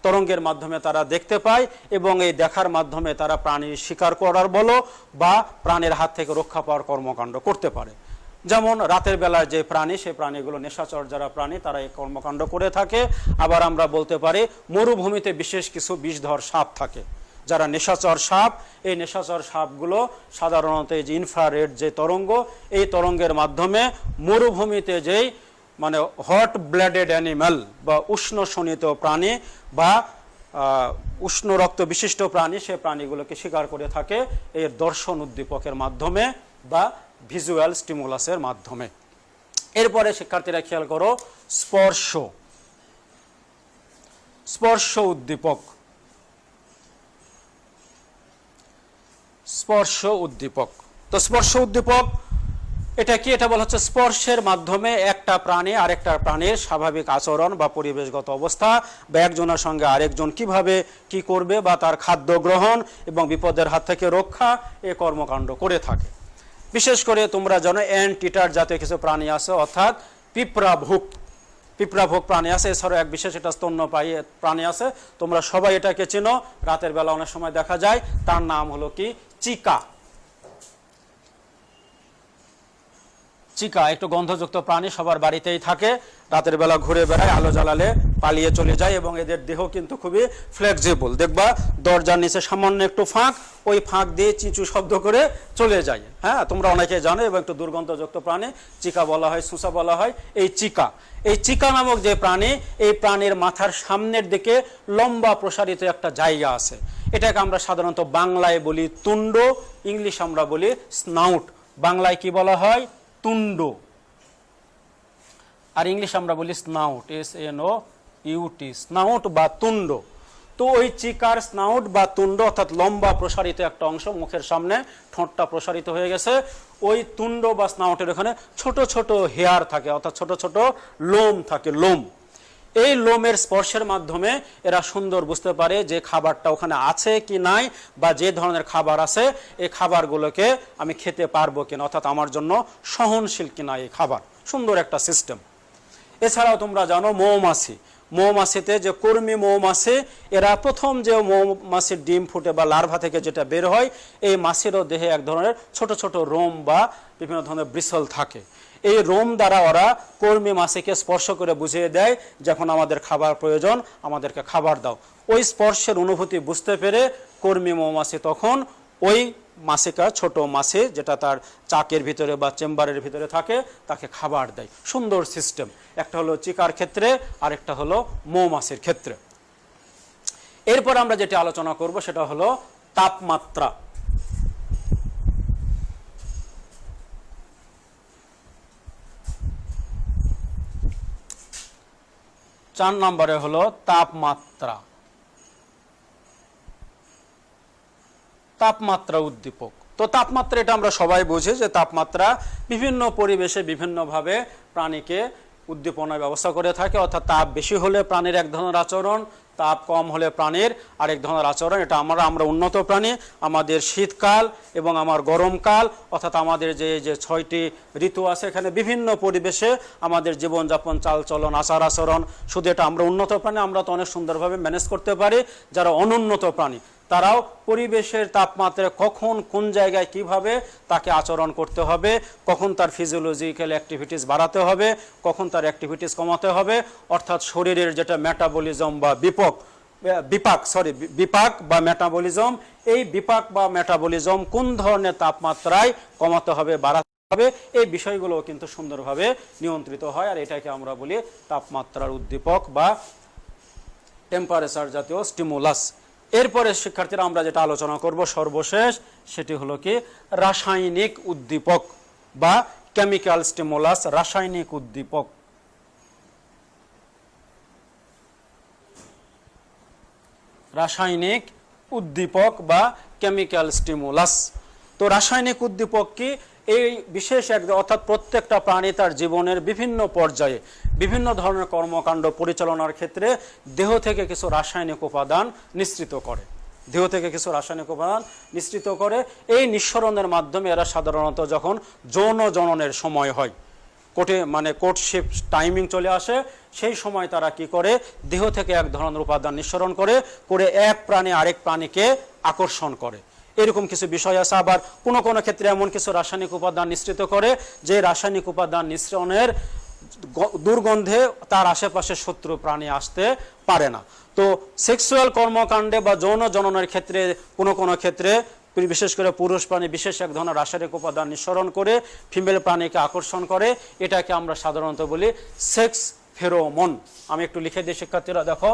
তরঙ্গের মাধ্যমে তারা দেখতে পায়, এবং এই দেখার মাধ্যমে তারা প্রাণীর শিকার করার বলো বা প্রাণীর হাত থেকে রক্ষা পাওয়ার কর্মকাণ্ড করতে পারে। যেমন রাতের বেলার যে প্রাণী, সেই প্রাণীগুলো নেশাচর যারা প্রাণী তারা এই কর্মকাণ্ড করে থাকে। আবার আমরা বলতে পারি মরুভূমিতে বিশেষ কিছু বিষধর সাপ থাকে, যারা নেশাচর সাপ, এই নেশাচর সাপগুলো সাধারণত এই যে ইনফ্রারেড যে তরঙ্গ, এই তরঙ্গের মাধ্যমে মরুভূমিতে যেই হট ব্লাডেড অ্যানিম্যাল বা উষ্ণ শোণিত প্রাণী বা উষ্ণ রক্ত বিশিষ্ট প্রাণী, সে প্রাণীগুলোকে শিকার করে থাকে এই দর্শন উদ্দীপকের মাধ্যমে বা ভিজুয়াল স্টিমুলাসের মাধ্যমে। এরপরে শিক্ষার্থীরা খেয়াল করো, স্পর্শ, স্পর্শ উদ্দীপক, স্পর্শ উদ্দীপক। তো স্পর্শ উদ্দীপক এটা কি? এটা বলা হচ্ছে স্পর্শের মাধ্যমে একটা প্রাণী আরেকটা প্রাণীর স্বাভাবিক আচরণ বা পরিবেশগত অবস্থা বা একজনের সঙ্গে আরেকজন কিভাবে কি করবে বা তার খাদ্য গ্রহণ এবং বিপদের হাত থেকে রক্ষা, এ কর্মকাণ্ড করে থাকে। বিশেষ করে তোমরা জানো অ্যান্টিটার জাতীয় কিছু প্রাণী আছে, অর্থাৎ পিঁপড়াভুক, পিঁপড়াভুক প্রাণী আছে। এছাড়াও এক বিশেষ একটা স্তন্যপায়ী প্রাণী আছে, তোমরা সবাই এটাকে চেনো, রাতের বেলা অনেক সময় দেখা যায়, তার নাম হলো কি? চিকা। চিকা একটু গন্ধযুক্ত প্রাণী, সবার বাড়িতেই থাকে, রাতের বেলা ঘুরে বেড়ায়, আলো জ্বালালে পালিয়ে চলে যায় এবং এদের দেহ কিন্তু খুবই ফ্লেক্সিবল। দেখবা দরজার নিচে সামান্য একটু ফাঁক, ওই ফাঁক দিয়ে চিঁচু শব্দ করে চলে যায়। হ্যাঁ, তোমরা অনেকে জানো। এবং একটু দুর্গন্ধযুক্ত প্রাণী, চিকা বলা হয়, সুসা বলা হয়। এই চিকা, এই চিকা নামক যে প্রাণী, এই প্রাণীর মাথার সামনের দিকে লম্বা প্রসারিত একটা জায়গা আছে। এটাকে আমরা সাধারণত বাংলায় বলি তুণ্ড, ইংলিশ আমরা বলি স্নাউট। বাংলায় কি বলা হয়? তুণ্ড, আর ইংলিশ আমরা বলি স্নাউট, SNOUT, স্নাউট বা তুণ্ড। তো ওই চিকার স্নাউট বা তুণ্ড অর্থাৎ লম্বা প্রসারিত একটা অংশ, মুখের সামনে ঠোঁটটা প্রসারিত হয়ে গেছে, ওই তুণ্ড বা স্নাউটের ওখানে ছোট ছোট হেয়ার থাকে, অর্থাৎ ছোট ছোট লোম থাকে, লোম। এই লোমের স্পর্শের মাধ্যমে এরা সুন্দর বুঝতে পারে যে খাবারটা ওখানে আছে কি নাই, বা যে ধরনের খাবার আছে এই খাবারগুলোকে আমি খেতে পারবো কিনা, অর্থাৎ আমার জন্য সহনশীল কিনা এই খাবার। সুন্দর একটা সিস্টেম। এছাড়াও তোমরা জানো মৌমাছি, মৌমাছিতে যে কর্মী মৌমাছি, এরা প্রথম যে মৌমাছির ডিম ফুটে বা লার্ভা থেকে যেটা বের হয়, এই মাছিরও দেহে এক ধরনের ছোট ছোট রোম বা বিভিন্ন ধরনের ব্রিসল থাকে। এই রোম দ্বারা ওরা কর্মী মাছিকে স্পর্শ করে বুঝিয়ে দেয় যখন আমাদের খাবার প্রয়োজন, আমাদেরকে খাবার দাও। ওই স্পর্শের অনুভূতি বুঝতে পেরে কর্মী মৌমাছি তখন ওই মাছিকা, ছোট মাছি যেটা তার চাকের ভিতরে বা চেম্বারের ভিতরে থাকে, তাকে খাবার দেয়। সুন্দর সিস্টেম। একটা হলো চিকার ক্ষেত্রে, আরেকটা হলো মৌমাছির ক্ষেত্রে। এরপর আমরা যেটা আলোচনা করব সেটা হলো তাপমাত্রা। চার নম্বরে হলো তাপমাত্রা, তাপমাত্রা উদ্দীপক। তো তাপমাত্রা এটা আমরা সবাই বুঝি যে তাপমাত্রা বিভিন্ন পরিবেশে বিভিন্নভাবে প্রাণীকে উদ্দীপনার ব্যবস্থা করে থাকে, অর্থাৎ তাপ বেশি হলে প্রাণীর এক ধরনের আচরণ, তাপ কম হলে প্রাণীর আরেক ধরনের আচরণ। এটা আমরা উন্নত প্রাণী, আমাদের শীতকাল এবং আমার গরমকাল, অর্থাৎ আমাদের যে 6টি ঋতু আছে, এখানে বিভিন্ন পরিবেশে আমাদের জীবনযাপন, চালচলন, আচার আচরণ। শুধু এটা আমরা উন্নত প্রাণী, আমরা তো অনেক সুন্দরভাবে ম্যানেজ করতে পারি। যারা অনুন্নত প্রাণী তারাও পরিবেশের তাপমাত্রায় কখন কোন জায়গায় কিভাবে তাকে আচরণ করতে হবে, কখন তার ফিজিওলজিক্যাল অ্যাক্টিভিটিস বাড়াতে হবে, কখন তার অ্যাক্টিভিটিস কমাতে হবে, অর্থাৎ শরীরের যেটা মেটাবলিজম বা বিপাক বা মেটাবলিজম, এই বিপাক বা মেটাবলিজম কোন ধরনের তাপমাত্রায় কমাতে হবে, বাড়াতে হবে, এই বিষয়গুলো কিন্তু সুন্দরভাবে নিয়ন্ত্রিত হয়। আর এটাকে আমরা বলি তাপমাত্রার উদ্দীপক বা টেম্পারেচার জাতীয় স্টিমুলাস। এরপরে শিক্ষার্থীরা আমরা যেটা আলোচনা করব সর্বশেষ, সেটি হলো কি রাসায়নিক উদ্দীপক বা কেমিক্যাল স্টিমুলাস, রাসায়নিক উদ্দীপক। রাসায়নিক উদ্দীপক বা কেমিক্যাল স্টিমুলাস। তো রাসায়নিক উদ্দীপক কি? এই বিশেষ অর্থাৎ প্রত্যেকটা প্রাণী তার জীবনের বিভিন্ন পর্যায়ে বিভিন্ন ধরনের কর্মকাণ্ড পরিচালনার ক্ষেত্রে দেহ থেকে কিছু রাসায়নিক উপাদান নিঃসৃত করে, দেহ থেকে কিছু রাসায়নিক উপাদান নিঃসৃত করে। এই নিঃসরণের মাধ্যমে এরা সাধারণত যখন যৌন জননের সময় হয়, কোর্টশিপ টাইমিং চলে আসে, সেই সময় তারা কি করে, দেহ থেকে এক ধরনের উপাদান নিঃসরণ করে এক প্রাণী আরেক প্রাণীকে আকর্ষণ করে। এরকম কিছু বিষয় আছে। আবার কোনো কোনো ক্ষেত্রে এমন কিছু রাসায়নিক উপাদান নিঃসৃত করে যে রাসায়নিক উপাদান নিঃসরণের দুর্গন্ধে তার আশেপাশে শত্রু প্রাণী আসতে পারে না। তো সেক্সুয়াল কর্মকাণ্ডে বা যৌন জননের ক্ষেত্রে কোনো কোনো ক্ষেত্রে বিশেষ করে পুরুষ প্রাণী বিশেষ এক ধরনের রাসায়নিক উপাদান নিঃসরণ করে ফিমেল প্রাণীকে আকর্ষণ করে। এটাকে আমরা সাধারণত বলি সেক্স ফেরোমন। আমি একটু লিখে দিই শিক্ষার্থীরা, দেখো,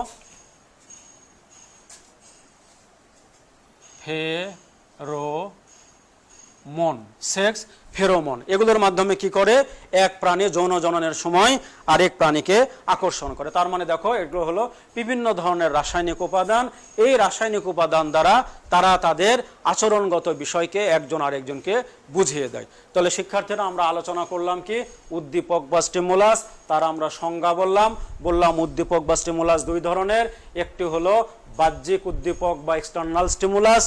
ফেরোমন মন, সেক্স ফেরোমন, এগুলোর মাধ্যমে কি করে এক প্রাণী যৌন জননের সময় আরেক প্রাণীকে আকর্ষণ করে। তার মানে দেখো এগুলো হলো বিভিন্ন ধরনের রাসায়নিক উপাদান। এই রাসায়নিক উপাদান দ্বারা তারা তাদের আচরণগত বিষয়কে একজন আরেকজনকে বুঝিয়ে দেয়। তাহলে শিক্ষার্থীরা আমরা আলোচনা করলাম কি উদ্দীপক বা স্টিমুলাস, তার আমরা সংজ্ঞা বললাম উদ্দীপক বা স্টিমুলাস দুই ধরনের, একটি হলো বাহ্যিক উদ্দীপক বা এক্সটার্নাল স্টিমুলাস,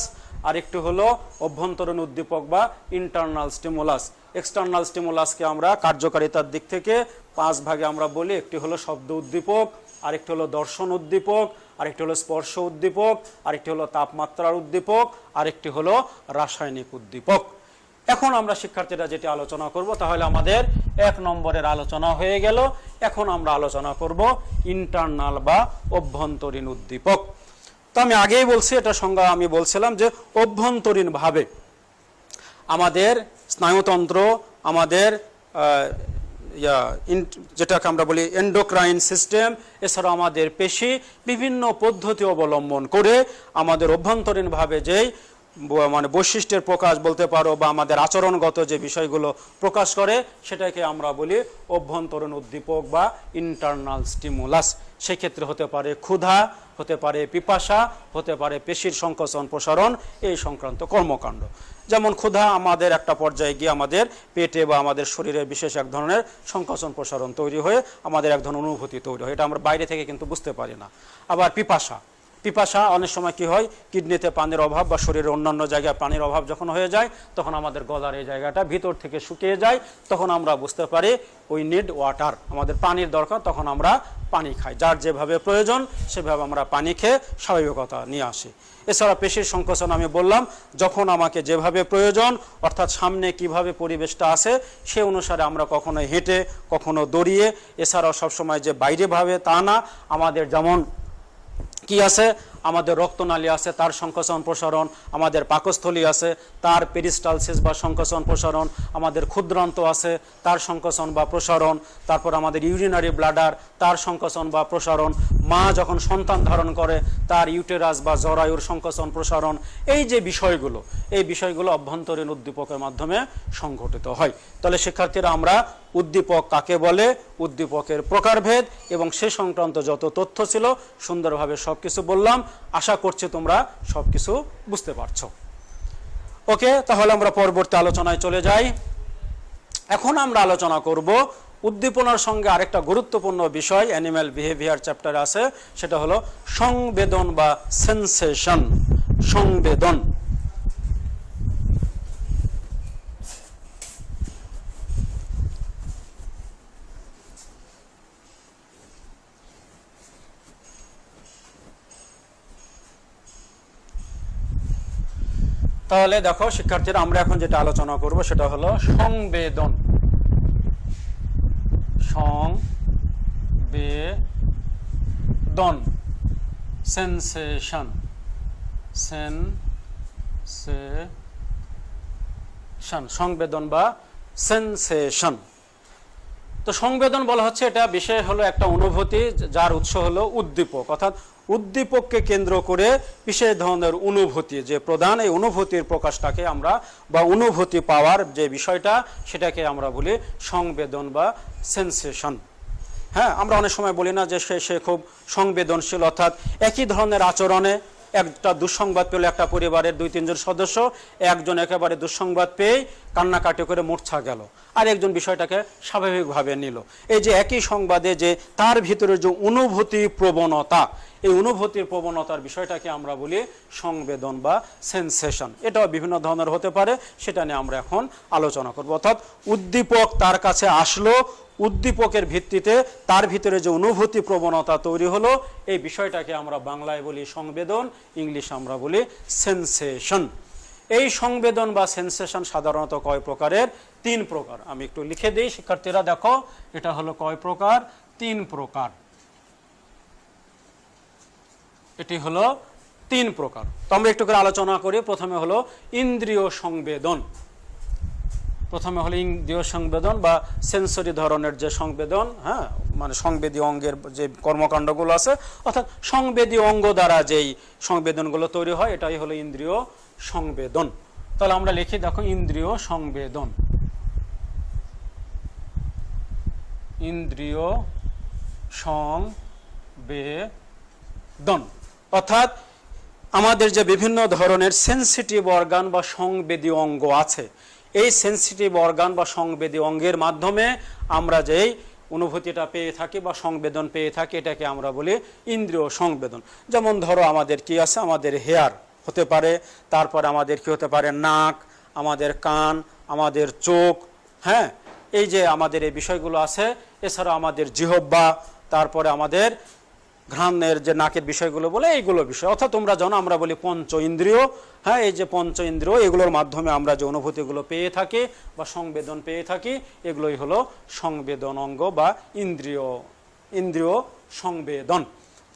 আরেকটি হলো অভ্যন্তরীণ উদ্দীপক বা ইন্টারনাল স্টিমুলাস। এক্সটার্নাল স্টিমুলাসকে আমরা কার্যকারিতার দিক থেকে 5 ভাগে আমরা বলি। একটি হলো শব্দ উদ্দীপক, আরেকটি হলো দর্শন উদ্দীপক, আরেকটি হলো স্পর্শ উদ্দীপক, আরেকটি হলো তাপমাত্রার উদ্দীপক, আরেকটি হলো রাসায়নিক উদ্দীপক। এখন আমরা শিক্ষার্থীরা যেটি আলোচনা করব তাহলে আমাদের 1 নম্বরের আলোচনা হয়ে গেল। এখন আমরা আলোচনা করব ইন্টারনাল বা অভ্যন্তরীণ উদ্দীপক। তো আমি আগেই বলছি, এটা সংজ্ঞা আমি বলছিলাম যে অভ্যন্তরীণভাবে আমাদের স্নায়ুতন্ত্র, আমাদের যেটাকে আমরা বলি এন্ডোক্রাইন সিস্টেম, এছাড়াও আমাদের পেশি বিভিন্ন পদ্ধতি অবলম্বন করে আমাদের অভ্যন্তরীণভাবে যেই মানে বৈশিষ্ট্যের প্রকাশ বলতে পারো বা আমাদের আচরণগত যে বিষয়গুলো প্রকাশ করে সেটাকে আমরা বলি অভ্যন্তরীণ উদ্দীপক বা ইন্টারনাল স্টিমুলাস। সেক্ষেত্রে হতে পারে ক্ষুধা, হতে পারে পিপাসা, হতে পারে পেশির সংকোচন প্রসারণ, এই সংক্রান্ত কর্মকাণ্ড। যেমন ক্ষুধা আমাদের একটা পর্যায়ে গিয়ে আমাদের পেটে বা আমাদের শরীরে বিশেষ এক ধরনের সংকোচন প্রসারণ তৈরি হয়ে আমাদের এক ধরনের অনুভূতি তৈরি হয়, এটা আমরা বাইরে থেকে কিন্তু বুঝতে পারি না। আবার পিপাসা অনেক সময় কি হয়, কিডনিতে পানির অভাব বা শরীরের অন্যান্য জায়গায় পানির অভাব যখন হয়ে যায় তখন আমাদের গলার এই জায়গাটা ভিতর থেকে শুকিয়ে যায়, তখন আমরা বুঝতে পারি উই নিড ওয়াটার, আমাদের পানির দরকার, তখন আমরা পানি খাই। যার যেভাবে প্রয়োজন সেভাবে আমরা পানি খেয়ে স্বাভাবিকতা নিয়ে আসি। এছাড়া পেশির সংকোচন আমি বললাম, যখন আমাকে যেভাবে প্রয়োজন অর্থাৎ সামনে কিভাবে পরিবেশটা আছে সে অনুসারে আমরা কখনো হেঁটে কখনো দৌড়িয়ে, এছাড়াও সবসময় যে বাইরেভাবে তা না, আমাদের যেমন কি আছে, আমাদের রক্তনালী আছে তার সংকোচন প্রসারণ, আমাদের পাকস্থলী আছে তার পেরিস্টালসিস বা সংকোচন প্রসারণ, আমাদের ক্ষুদ্রান্ত আছে তার সংকোচন বা প্রসারণ, তারপর আমাদের ইউরিনারি ব্লাডার তার সংকোচন বা প্রসারণ, মা যখন সন্তান ধারণ করে তার ইউটেরাস বা জরায়ুর সংকোচন প্রসারণ, এই যে বিষয়গুলো, এই বিষয়গুলো অভ্যন্তরীণ উদ্দীপকের মাধ্যমে সংঘটিত হয়। তাহলে শিক্ষার্থীরা আমরা উদ্দীপক কাকে বলে, উদ্দীপকের প্রকারভেদ এবং সে সংক্রান্ত যত তথ্য ছিল সুন্দরভাবে সবকিছু বললাম। আশা করছি তোমরা সবকিছু বুঝতে পারছো। ওকে, তাহলে আমরা পরবর্তী আলোচনায় চলে যাই। এখন আমরা আলোচনা করব উদ্দীপনার সঙ্গে আরেকটা গুরুত্বপূর্ণ বিষয় অ্যানিম্যাল বিহেভিয়ার চ্যাপ্টারে আছে, সেটা হলো সংবেদন বা সেন্সেশন। সংবেদন তাহলে দেখো শিক্ষার্থীরা আমরা এখন যেটা আলোচনা করব সেটা হলো সংবেদন। সংবেদন, সেন্সেশন, সংবেদন বা সেন্সেশন। তো সংবেদন বলা হচ্ছে এটা বিষয় হলো একটা অনুভূতি যার উৎস হলো উদ্দীপক, অর্থাৎ উদ্দীপককে কেন্দ্র করে বিশেষ ধরনের অনুভূতি যে প্রধান, এই অনুভূতির প্রকাশটাকে আমরা বা অনুভূতি পাওয়ার যে বিষয়টা সেটাকে আমরা বলি সংবেদন বা সেন্সেশন। হ্যাঁ, আমরা অনেক সময় বলি না যে সে খুব সংবেদনশীল, অর্থাৎ একই ধরনের আচরণে একটা দুঃসংবাদ পেল একটা পরিবারের 2-3 জন সদস্য, একজন একেবারে দুঃসংবাদ পেয়েই কান্নাকাটি করে মূর্ছা গেল, আর একজন বিষয়টাকে স্বাভাবিকভাবে নিল। এই যে একই সংবাদে যে তার ভিতরে যে অনুভূতি প্রবণতা, এই অনুভূতির প্রবণতার বিষয়টাকে আমরা বলি সংবেদন বা সেন্সেশন। এটাও বিভিন্ন ধরনের হতে পারে, সেটা নিয়ে আমরা এখন আলোচনা করব। অর্থাৎ উদ্দীপক তার কাছে আসলো, উদ্দীপকের ভিত্তিতে তার ভিতরে যে অনুভূতি প্রবণতা তৈরি হলো, এই বিষয়টাকে আমরা বাংলায় বলি সংবেদন, ইংলিশে আমরা বলি সেন্সেশন। এই সংবেদন বা সেন্সেশন সাধারণত কয় প্রকারের? 3 প্রকার। আমি একটু লিখে দিই শিক্ষার্থীরা, দেখো এটা হলো কয় প্রকার? 3 প্রকার। এটি হলো 3 প্রকার। তো আমরা একটু করে আলোচনা করি। প্রথমে হলো ইন্দ্রিয় সংবেদন। প্রথমে হলো ইন্দ্রিয় সংবেদন বা সেন্সরি ধরনের যে সংবেদন, হ্যাঁ, মানে সংবেদী অঙ্গের যে কর্মকাণ্ডগুলো আছে, অর্থাৎ সংবেদী অঙ্গ দ্বারা যেই সংবেদনগুলো তৈরি হয়, এটাই হলো ইন্দ্রিয় সংবেদন। তাহলে আমরা লিখি, দেখো, ইন্দ্রিয় সংবেদন। ইন্দ্রিয় সংবেদন অর্থাৎ আমাদের যে বিভিন্ন ধরনের সেন্সিটিভ অর্গান বা সংবেদী অঙ্গ আছে, এই সেন্সিটিভ অর্গান বা সংবেদী অঙ্গের মাধ্যমে আমরা যেই অনুভূতিটা পেয়ে থাকি বা সংবেদন পেয়ে থাকি, এটাকে আমরা বলি ইন্দ্রিয় সংবেদন। যেমন ধরো আমাদের কি আছে, আমাদের হেয়ার হতে পারে, তারপর আমাদের কি হতে পারে, নাক, আমাদের কান, আমাদের চোখ, হ্যাঁ, এই যে আমাদের এই বিষয়গুলো আছে। এছাড়া আমাদের জিহ্বা, তারপরে আমাদের ঘ্রাণের যে নাকের বিষয়গুলো বলে, এইগুলো বিষয়। অর্থাৎ তোমরা জানো আমরা বলি পঞ্চ ইন্দ্রিয়, হ্যাঁ, এই যে পঞ্চ ইন্দ্রিয়, এগুলোর মাধ্যমে আমরা যে অনুভূতিগুলো পেয়ে থাকি বা সংবেদন পেয়ে থাকি, এগুলোই হলো সংবেদন অঙ্গ বা ইন্দ্রিয় সংবেদন।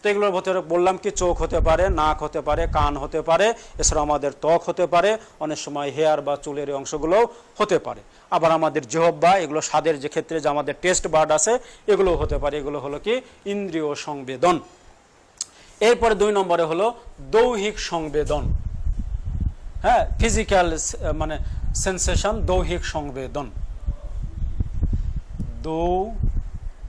তো এগুলোর ভিতরে বললাম কি, চোখ হতে পারে, নাক হতে পারে, কান হতে পারে, এছাড়া আমাদের ত্বক হতে পারে, অনেক সময় হেয়ার বা চুলের অংশগুলো হতে পারে। আবার আমাদের জিহ্বা, এগুলো স্বাদের যে ক্ষেত্রে যে আমাদের টেস্ট বার্ড আছে, এগুলো হতে পারে। এগুলো হলো কি ইন্দ্রিয় সংবেদন। এরপরে 2 নম্বরে হলো দৈহিক সংবেদন, হ্যাঁ, ফিজিক্যাল মানে সেন্সেশন, দৈহিক সংবেদন। দৈহিক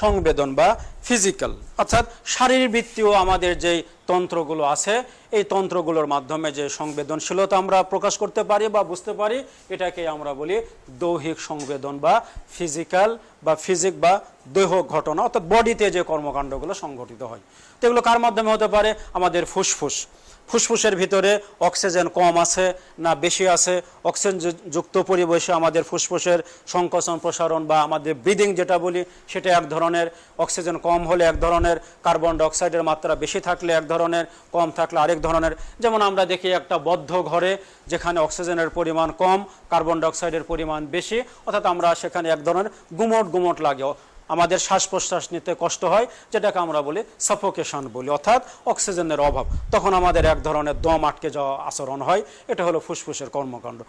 সংবেদন বা ফিজিক্যাল অর্থাৎ শারীরবৃত্তীয় আমাদের যেই তন্ত্রগুলো আছে, এই তন্ত্রগুলোর মাধ্যমে যে সংবেদনশীলতা আমরা প্রকাশ করতে পারি বা বুঝতে পারি, এটাকে আমরা বলি দৈহিক সংবেদন বা ফিজিক্যাল বা ফিজিক বা দেহ ঘটনা, অর্থাৎ বডিতে যে কর্মকাণ্ডগুলো সংঘটিত হয়। তো এগুলো কার মাধ্যমে হতে পারে, আমাদের ফুসফুস, ফুসফুসের ভিতরে অক্সিজেন কম আছে না বেশি আছে, অক্সিজেন যুক্ত পরিবেশে আমাদের ফুসফুসের সংকোচন প্রসারণ বা আমাদের ব্রিদিং যেটা বলি, সেটা এক ধরনের। অক্সিজেন কম হলে এক ধরনের, কার্বন ডাইঅক্সাইডের মাত্রা বেশি থাকলে এক ধরনের, কম থাকলে আরেক ধরনের। যেমন আমরা দেখি একটা বদ্ধ ঘরে যেখানে অক্সিজেনের পরিমাণ কম, কার্বন ডাইঅক্সাইডের পরিমাণ বেশি, অর্থাৎ আমরা সেখানে এক ধরনের গুমট লাগে, আমাদের শ্বাস প্রশ্বাস নিতে কষ্ট হয়, যেটাকে আমরা বলি সাফোকেশন বলি, অর্থাৎ অক্সিজেনের অভাব। তখন আমাদের এক ধরনের দম আটকে যাওয়া আচরণ হয়, এটা হলো ফুসফুসের কর্মকাণ্ড।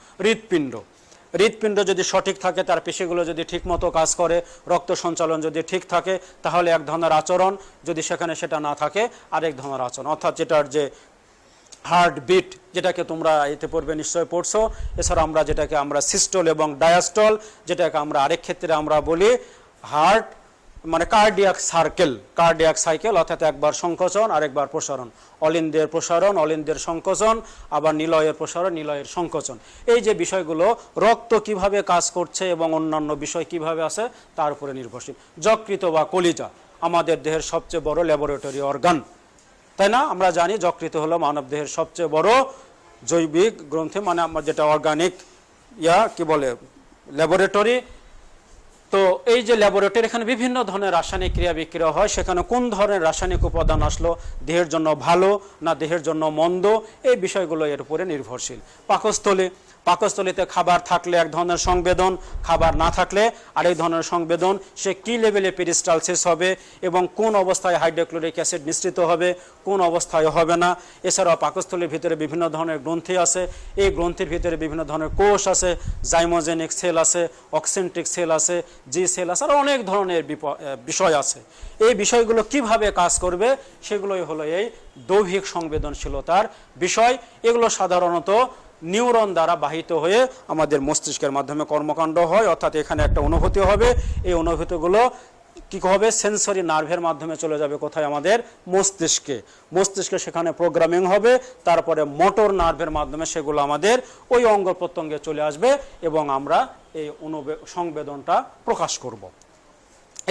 হৃৎপিণ্ড যদি সঠিক থাকে, তার পেশিগুলো যদি ঠিকমতো কাজ করে, রক্ত সঞ্চালন যদি ঠিক থাকে, তাহলে এক ধরনের আচরণ, যদি সেখানে সেটা না থাকে আরেক ধরনের আচরণ। অর্থাৎ যেটার যে হার্ট বিট, যেটাকে তোমরা এতে পড়বে, নিশ্চয় পড়ছো। এছাড়া আমরা যেটাকে আমরা সিস্টল এবং ডায়াস্টল, যেটাকে আমরা আরেক ক্ষেত্রে আমরা বলি হার্ট মানে কার্ডিয়াক সাইকেল, অর্থাৎ একবার সংকোচন আরেকবার প্রসারণ, অলিন্দের প্রসারণ, অলিন্দের সংকোচন, আবার নিলয়ের প্রসারণ, নিলয়ের সংকোচন। এই যে বিষয়গুলো, রক্ত কিভাবে কাজ করছে এবং অন্যান্য বিষয় কিভাবে আছে, তার উপরে নির্ভরশীল। যকৃত বা কলিজা আমাদের দেহের সবচেয়ে বড় ল্যাবরেটরি অর্গান, তাই না? আমরা জানি যকৃত হলো মানব দেহের সবচেয়ে বড় জৈবিক গ্রন্থি, মানে আমার যেটা অর্গানিক কি বলে, ল্যাবরেটরি। তো এই যে ল্যাবরেটরি, এখানে বিভিন্ন ধরনের রাসায়নিক ক্রিয়া বিক্রিয়া হয়, সেখানে কোন ধরনের রাসায়নিক উপাদান আসলো, দেহের জন্য ভালো না দেহের জন্য মন্দ, এই বিষয়গুলো এর উপরে নির্ভরশীল। পাকস্থলীতে খাবার থাকলে এক ধরনের সংবেদন, খাবার না থাকলে আরেক ধরনের সংবেদন। সে কি লেভেলে পেরিস্টালসিস হবে এবং কোন অবস্থায় হাইড্রোক্লোরিক অ্যাসিড নিঃসৃত হবে, কোন অবস্থায় হবে না। এছাড়াও পাকস্থলীর ভিতরে বিভিন্ন ধরনের গ্রন্থি আছে, এই গ্রন্থির ভিতরে বিভিন্ন ধরনের কোষ আছে, জাইমোজেনিক সেল আছে, অক্সেন্ট্রিক সেল আছে, জি সেল আছে, আর অনেক ধরনের বিষয় আছে। এই বিষয়গুলো কিভাবে কাজ করবে, সেগুলোই হলো এই দৈহিক সংবেদনশীলতার বিষয়। এগুলো সাধারণত নিউরন দ্বারা বাহিত হয়ে আমাদের মস্তিষ্কের মাধ্যমে কর্মকাণ্ড হয়, অর্থাৎ এখানে একটা অনুভূতি হবে, এই অনুভূতিগুলো কি হবে, সেন্সরি নার্ভের মাধ্যমে চলে যাবে কোথায়, আমাদের মস্তিষ্কে সেখানে প্রোগ্রামিং হবে, তারপরে মোটর নার্ভের মাধ্যমে সেগুলো আমাদের ওই অঙ্গ প্রত্যঙ্গে চলে আসবে এবং আমরা এই সংবেদনটা প্রকাশ করব।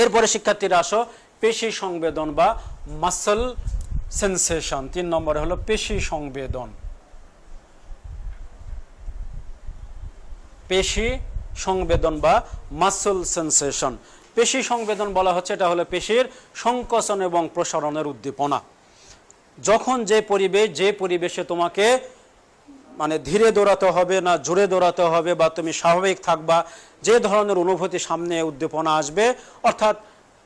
এরপরে শিক্ষার্থীরা আসো পেশি সংবেদন বা মাসল সেন্সেশন। 3 নম্বরে হলো পেশি সংবেদন। পেশি সংবেদন বা মাসল সেন্সেশন। পেশি সংবেদন বলা হচ্ছে, এটা হলো পেশির সংকোচন এবং প্রসারণের উদ্দীপনা। যখন যে পরিবেশে তোমাকে মানে ধীরে দৌড়াতে হবে না জোরে দৌড়াতে হবে, বা তুমি স্বাভাবিক থাকবা, যে ধরনের অনুভূতি সামনে উদ্দীপনা আসবে, অর্থাৎ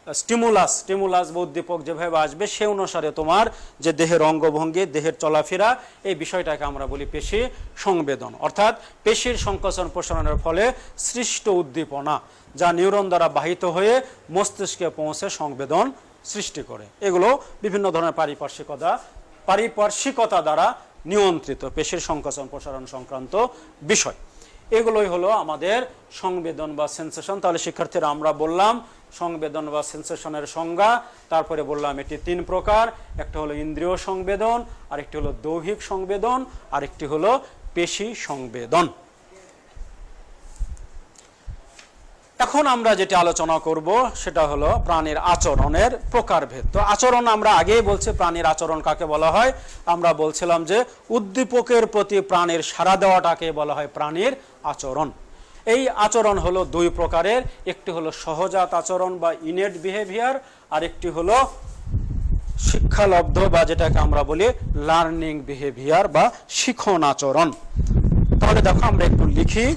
স্টিমুলাস বা উদ্দীপক যেভাবে আসবে, সে অনুসারে তোমার যে দেহের অঙ্গভঙ্গি, দেহের চলাফেরা, এই বিষয়টাকে আমরা বলি পেশি সংবেদন। অর্থাৎ পেশির সংকোচন প্রসারণের ফলে সৃষ্ট উদ্দীপনা, যা নিউরন দ্বারা বাহিত হয়ে মস্তিষ্কে পৌঁছে সংবেদন সৃষ্টি করে। এগুলো বিভিন্ন ধরনের পারিপার্শ্বিকতা দ্বারা নিয়ন্ত্রিত পেশির সংকোচন প্রসারণ সংক্রান্ত বিষয়। এগুলোই হলো আমাদের সংবেদন বা সেন্সেশন। তাহলে শিক্ষার্থীরা আমরা বললাম সংবেদন বা সেন্সেশনের সংজ্ঞা, তারপরে বললাম এটি 3 প্রকার, একটা হলো ইন্দ্রিয় সংবেদন, আরেকটি হলো দৈহিক সংবেদন, আরেকটি হলো পেশি সংবেদন। এখন আমরা যেটা আলোচনা করব সেটা হলো প্রাণীর আচরণের প্রকারভেদ। তো আচরণ আমরা আগেই বলছি, প্রাণীর আচরণ কাকে বলা হয়? আমরা বলছিলাম যে উদ্দীপকের প্রতি প্রাণীর সাড়া দেওয়াটাকে বলা হয় প্রাণীর আচরণ। এই আচরণ হলো 2 প্রকারের, একটি হলো সহজাত আচরণ বা ইনেট বিহেভিয়ার, আর একটি হলো শিক্ষালব্ধ বা যেটাকে আমরা বলি লার্নিং বিহেভিয়ার বা শিখন আচরণ। তাহলে দেখো আমরা একটু লিখি।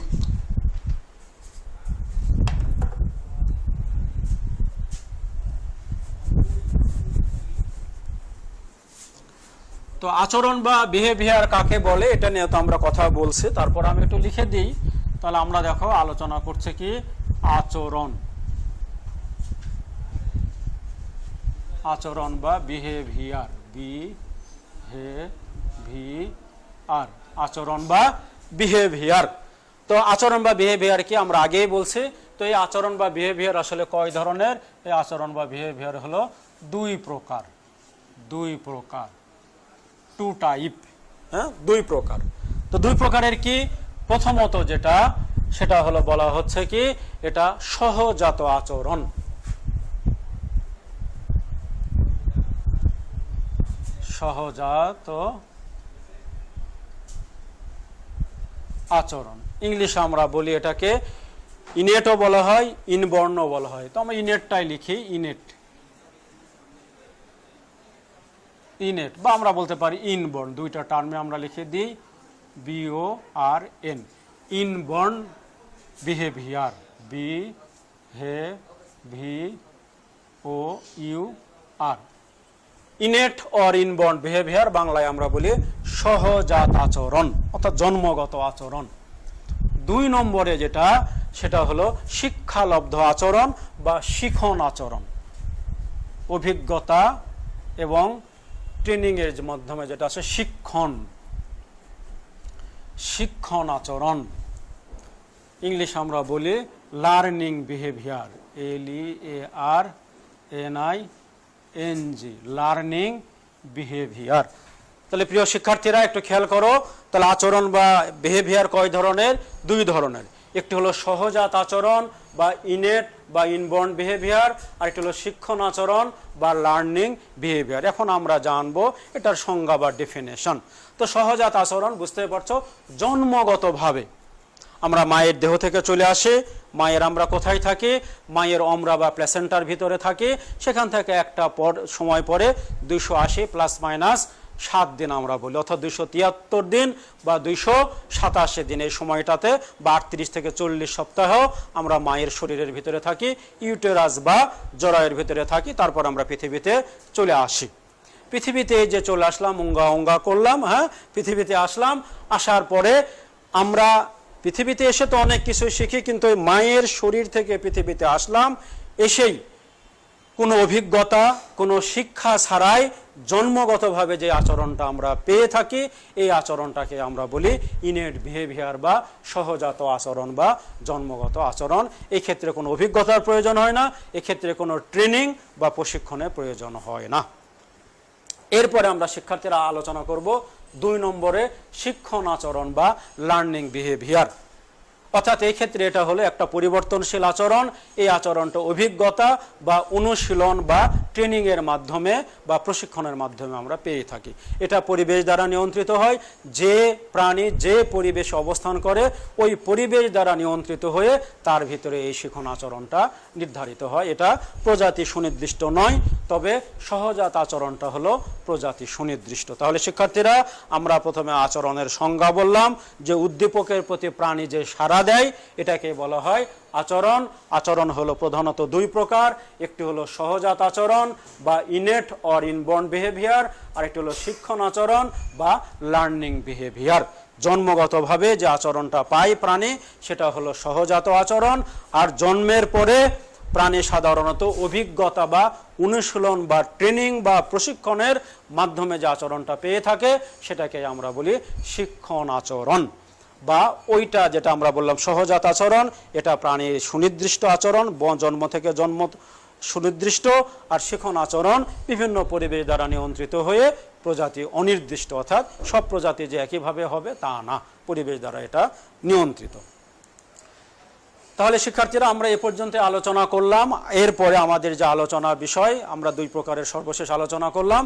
তো আচরণ বা বিহেভিয়ার কাকে বলে এটা নিয়ে তো আমরা কথা বলছি, তারপর আমি একটু লিখে দিই। তাহলে আমরা দেখো আলোচনা করছে কি আচরণ, আচরণ বা বিহেভিয়ার, বিহেভিয়ার, আচরণ বা বিহেভিয়ার। তো আচরণ বা বিহেভিয়ার কি আমরা আগেই বলছি। তো এই আচরণ বা বিহেভিয়ার আসলে কয় ধরনের? এই আচরণ বা বিহেভিয়ার হলো 2 প্রকার, 2 প্রকার, 2 টাইপ, হ্যাঁ 2 প্রকার। তো 2 প্রকারের কি? প্রথমত যেটা সেটা হলো বলা হচ্ছে কি এটা সহজাত আচরণ, সহজাত আচরণ। ইংলিশে আমরা বলি এটাকে ইনেটও বলা হয়, ইনবর্নও বলা হয়। তো আমরা ইনেটটাই লিখি, ইনেট, ইনেট বা আমরা বলতে পারি ইনবর্ন, 2টা টার্মে আমরা লিখে দিই BORN, inborn behaviour, BHEVIOUR, innate or inborn behaviour, বাংলায় আমরা বলি সহজাত আচরণ অর্থাৎ জন্মগত আচরণ। 2 নম্বরে যেটা সেটা হলো শিক্ষালব্ধ আচরণ বা শিখন আচরণ, অভিজ্ঞতা এবং ট্রেনিং এর মাধ্যমে যেটা আছে শিক্ষণ, শিক্ষণ আচরণ। ইংলিশ আমরা বলি learning behaviour, LEARNING, learning behaviour. তাহলে প্রিয় শিক্ষার্থীরা একটু খেয়াল করো, তাহলে আচরণ বা বিহেভিয়ার কয় ধরনের? 2 ধরনের। একটি হলো সহজাত আচরণ বা ইনেট বা ইনবর্ন বিহেভিয়ার, আর একটি হলো শিক্ষণ আচরণ বা লার্নিং বিহেভিয়ার। এখন আমরা জানবো এটার সংজ্ঞা বা ডেফিনেশন। তো সহজাত আচরণ বুঝতে পারছো, জন্মগতভাবে আমরা মায়ের দেহ থেকে চলে আসি। মায়ের আমরা কোথায় থাকি? মায়ের অমরা বা প্লেসেন্টার ভিতরে থাকি। সেখান থেকে একটা সময় পরে 280 ± 7 দিন আমরা বলি, অর্থাৎ 273 দিন বা 287 দিন, এই সময়টাতে বা 38 থেকে 40 সপ্তাহ আমরা মায়ের শরীরের ভিতরে থাকি, ইউটেরাস বা জরায়ুর ভিতরে থাকি। তারপর আমরা পৃথিবীতে চলে আসি। পৃথিবীতে যে চলে আসলাম, অঙ্গা করলাম, হ্যাঁ পৃথিবীতে আসলাম। আসার পরে আমরা পৃথিবীতে এসে তো অনেক কিছু শিখি, কিন্তু মায়ের শরীর থেকে পৃথিবীতে আসলাম, এসেই কোনো অভিজ্ঞতা কোনো শিক্ষা ছাড়াই জন্মগতভাবে যে আচরণটা আমরা পেয়ে থাকি, এই আচরণটাকে আমরা বলি ইনেট বিহেভিয়ার বা সহজাত আচরণ বা জন্মগত আচরণ। এই ক্ষেত্রে কোনো অভিজ্ঞতার প্রয়োজন হয় না, এক্ষেত্রে কোনো ট্রেনিং বা প্রশিক্ষণের প্রয়োজন হয় না। এরপরে আমরা শিক্ষার্থীরা আলোচনা করব 2 নম্বরে শিক্ষণ আচরণ বা লার্নিং বিহেভিয়ার। অর্থাৎ এই ক্ষেত্রে এটা হলো একটা পরিবর্তনশীল আচরণ। এই আচরণটা অভিজ্ঞতা বা অনুশীলন বা ট্রেনিং এর মাধ্যমে বা প্রশিক্ষণের মাধ্যমে আমরা পেয়ে থাকি। এটা পরিবেশ দ্বারা নিয়ন্ত্রিত হয়। যে প্রাণী যে পরিবেশে অবস্থান করে ওই পরিবেশ দ্বারা নিয়ন্ত্রিত হয়ে তার ভিতরে এই শিখন আচরণটা নির্ধারিত হয়। এটা প্রজাতি সুনির্দিষ্ট নয়, তবে সহজাত আচরণটা হলো প্রজাতি সুনির্দিষ্ট। তাহলে শিক্ষার্থীরা আমরা প্রথমে আচরণের সংজ্ঞা বললাম, যে উদ্দীপকের প্রতি প্রাণী যে সাড়া দেয় এটাকে বলা হয় আচরণ। আচরণ হলো প্রধানত 2 প্রকার, একটি হলো সহজাত আচরণ বা ইনেট অর ইনবর্ন বিহেভিয়ার, আর একটি হলো শিক্ষণ আচরণ বা লার্নিং বিহেভিয়ার। জন্মগতভাবে যে আচরণটা পায় প্রাণী সেটা হলো সহজাত আচরণ, আর জন্মের পরে প্রাণী সাধারণত অভিজ্ঞতা বা অনুশীলন বা ট্রেনিং বা প্রশিক্ষণের মাধ্যমে যে আচরণটা পেয়ে থাকে সেটাকে আমরা বলি শিক্ষণ আচরণ, বা ওইটা যেটা আমরা বললাম সহজাত আচরণ, এটা প্রাণীর সুনির্দিষ্ট আচরণ, জন্ম থেকে জন্ম সুনির্দিষ্ট, আর শিখন আচরণ বিভিন্ন পরিবেশ দ্বারা নিয়ন্ত্রিত হয়ে প্রজাতি অনির্দিষ্ট, অর্থাৎ সব প্রজাতি যে একইভাবে হবে তা না, পরিবেশ দ্বারা এটা নিয়ন্ত্রিত। তাহলে শিক্ষার্থীরা আমরা এ পর্যন্ত আলোচনা করলাম। এরপরে আমাদের যে আলোচনা বিষয় আমরা দুই প্রকারের সর্বশেষ আলোচনা করলাম।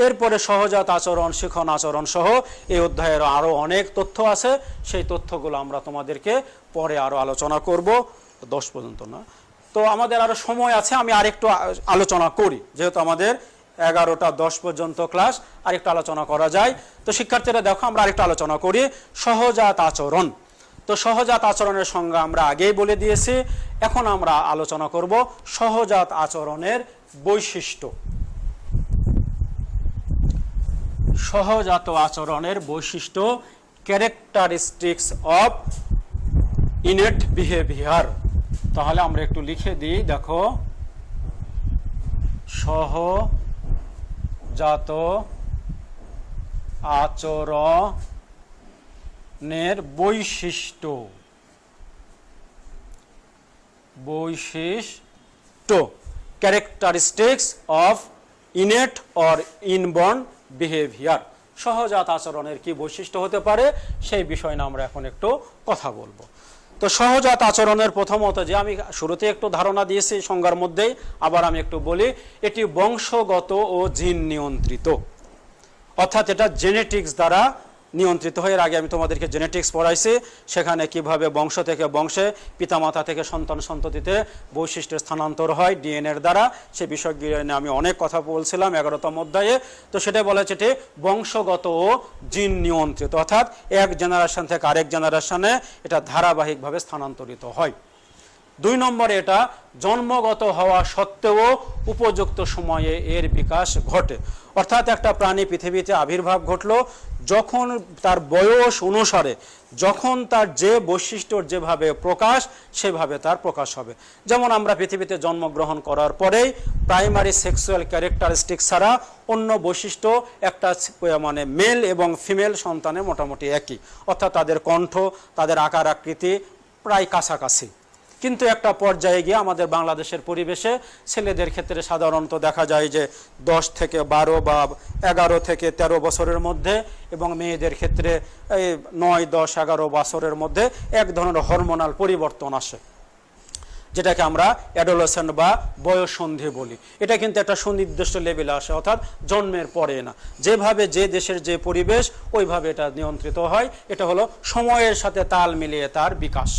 এরপরে সহজাত আচরণ, শিখন আচরণ সহ এই অধ্যায়ের আরও অনেক তথ্য আছে, সেই তথ্যগুলো আমরা তোমাদেরকে পরে আরও আলোচনা করব, 10 পর্যন্ত না। তো আমাদের আরও সময় আছে, আমি আরেকটু আলোচনা করি, যেহেতু আমাদের 11টা 10 পর্যন্ত ক্লাস, আরেকটু আলোচনা করা যায়। তো শিক্ষার্থীরা দেখো আমরা আরেকটু আলোচনা করি সহজাত আচরণ। তো সহজাত আচরণের সংজ্ঞা আমরা আগেই বলে দিয়েছি, এখন আমরা আলোচনা করব সহজাত আচরণের বৈশিষ্ট্য। সহজাত আচরণের বৈশিষ্ট্য, ক্যারেক্টারিস্টিক্স অফ ইনেট বিহেভিয়ার। তাহলে আমরা একটু লিখে দিই, দেখো সহজাত আচরণের বৈশিষ্ট্য, characteristics of innate or inborn behaviour. সহজাত আচরণের কি বৈশিষ্ট্য হতে পারে সেই বিষয় না আমরা এখন একটু কথা বলবো। তো সহজাত আচরণের প্রথমত যে আমি শুরুতে একটু ধারণা দিয়েছি সংজ্ঞার মধ্যেই, আবার আমি একটু বলি, এটি বংশগত ও জিন নিয়ন্ত্রিত, অর্থাৎ এটা জেনেটিক্স দ্বারা নিয়ন্ত্রিত হয়। এর আগে আমি তোমাদেরকে জেনেটিক্স পড়াইছি, সেখানে কিভাবে বংশ থেকে বংশে, পিতামাতা থেকে সন্তান সন্ততিতে বৈশিষ্ট্যের স্থানান্তর হয় ডিএনএর দ্বারা, সে বিষয় নিয়ে আমি অনেক কথা বলছিলাম 11তম অধ্যায়ে। তো সেটাই বলেছে এটি বংশগত ও জিন নিয়ন্ত্রিত, অর্থাৎ এক জেনারেশন থেকে আরেক জেনারেশনে এটা ধারাবাহিকভাবে স্থানান্তরিত হয়। 2 নম্বরে এটা জন্মগত হওয়া সত্ত্বেও উপযুক্ত সময়ে এর বিকাশ ঘটে, অর্থাৎ একটা প্রাণী পৃথিবীতে আবির্ভাব ঘটলো যখন তার বয়স অনুসারে, যখন তার যে বৈশিষ্ট্যর যেভাবে প্রকাশ সেভাবে তার প্রকাশ হবে। যেমন আমরা পৃথিবীতে জন্মগ্রহণ করার পরেই প্রাইমারি সেক্সুয়াল ক্যারেক্টারিস্টিক ছাড়া অন্য বৈশিষ্ট্য একটা মানে মেল এবং ফিমেল সন্তানের মোটামুটি একই, অর্থাৎ তাদের কণ্ঠ, তাদের আকার আকৃতি প্রায় কাছাকাছি। কিন্তু একটা পর্যায়ে গিয়ে আমাদের বাংলাদেশের পরিবেশে ছেলেদের ক্ষেত্রে সাধারণত দেখা যায় যে 10 থেকে 12 বা 11 থেকে 13 বছরের মধ্যে, এবং মেয়েদের ক্ষেত্রে 9, 10, 11 বছরের মধ্যে এক ধরনের হরমোনাল পরিবর্তন আসে, যেটাকে আমরা অ্যাডোলেসেন্ট বা বয়ঃসন্ধি বলি। এটা কিন্তু একটা সুনির্দিষ্ট লেভেলে আসে, অর্থাৎ জন্মের পরে না, যেভাবে যে দেশের যে পরিবেশ ওইভাবে এটা নিয়ন্ত্রিত হয়। এটা হলো সময়ের সাথে তাল মিলিয়ে তার বিকাশ।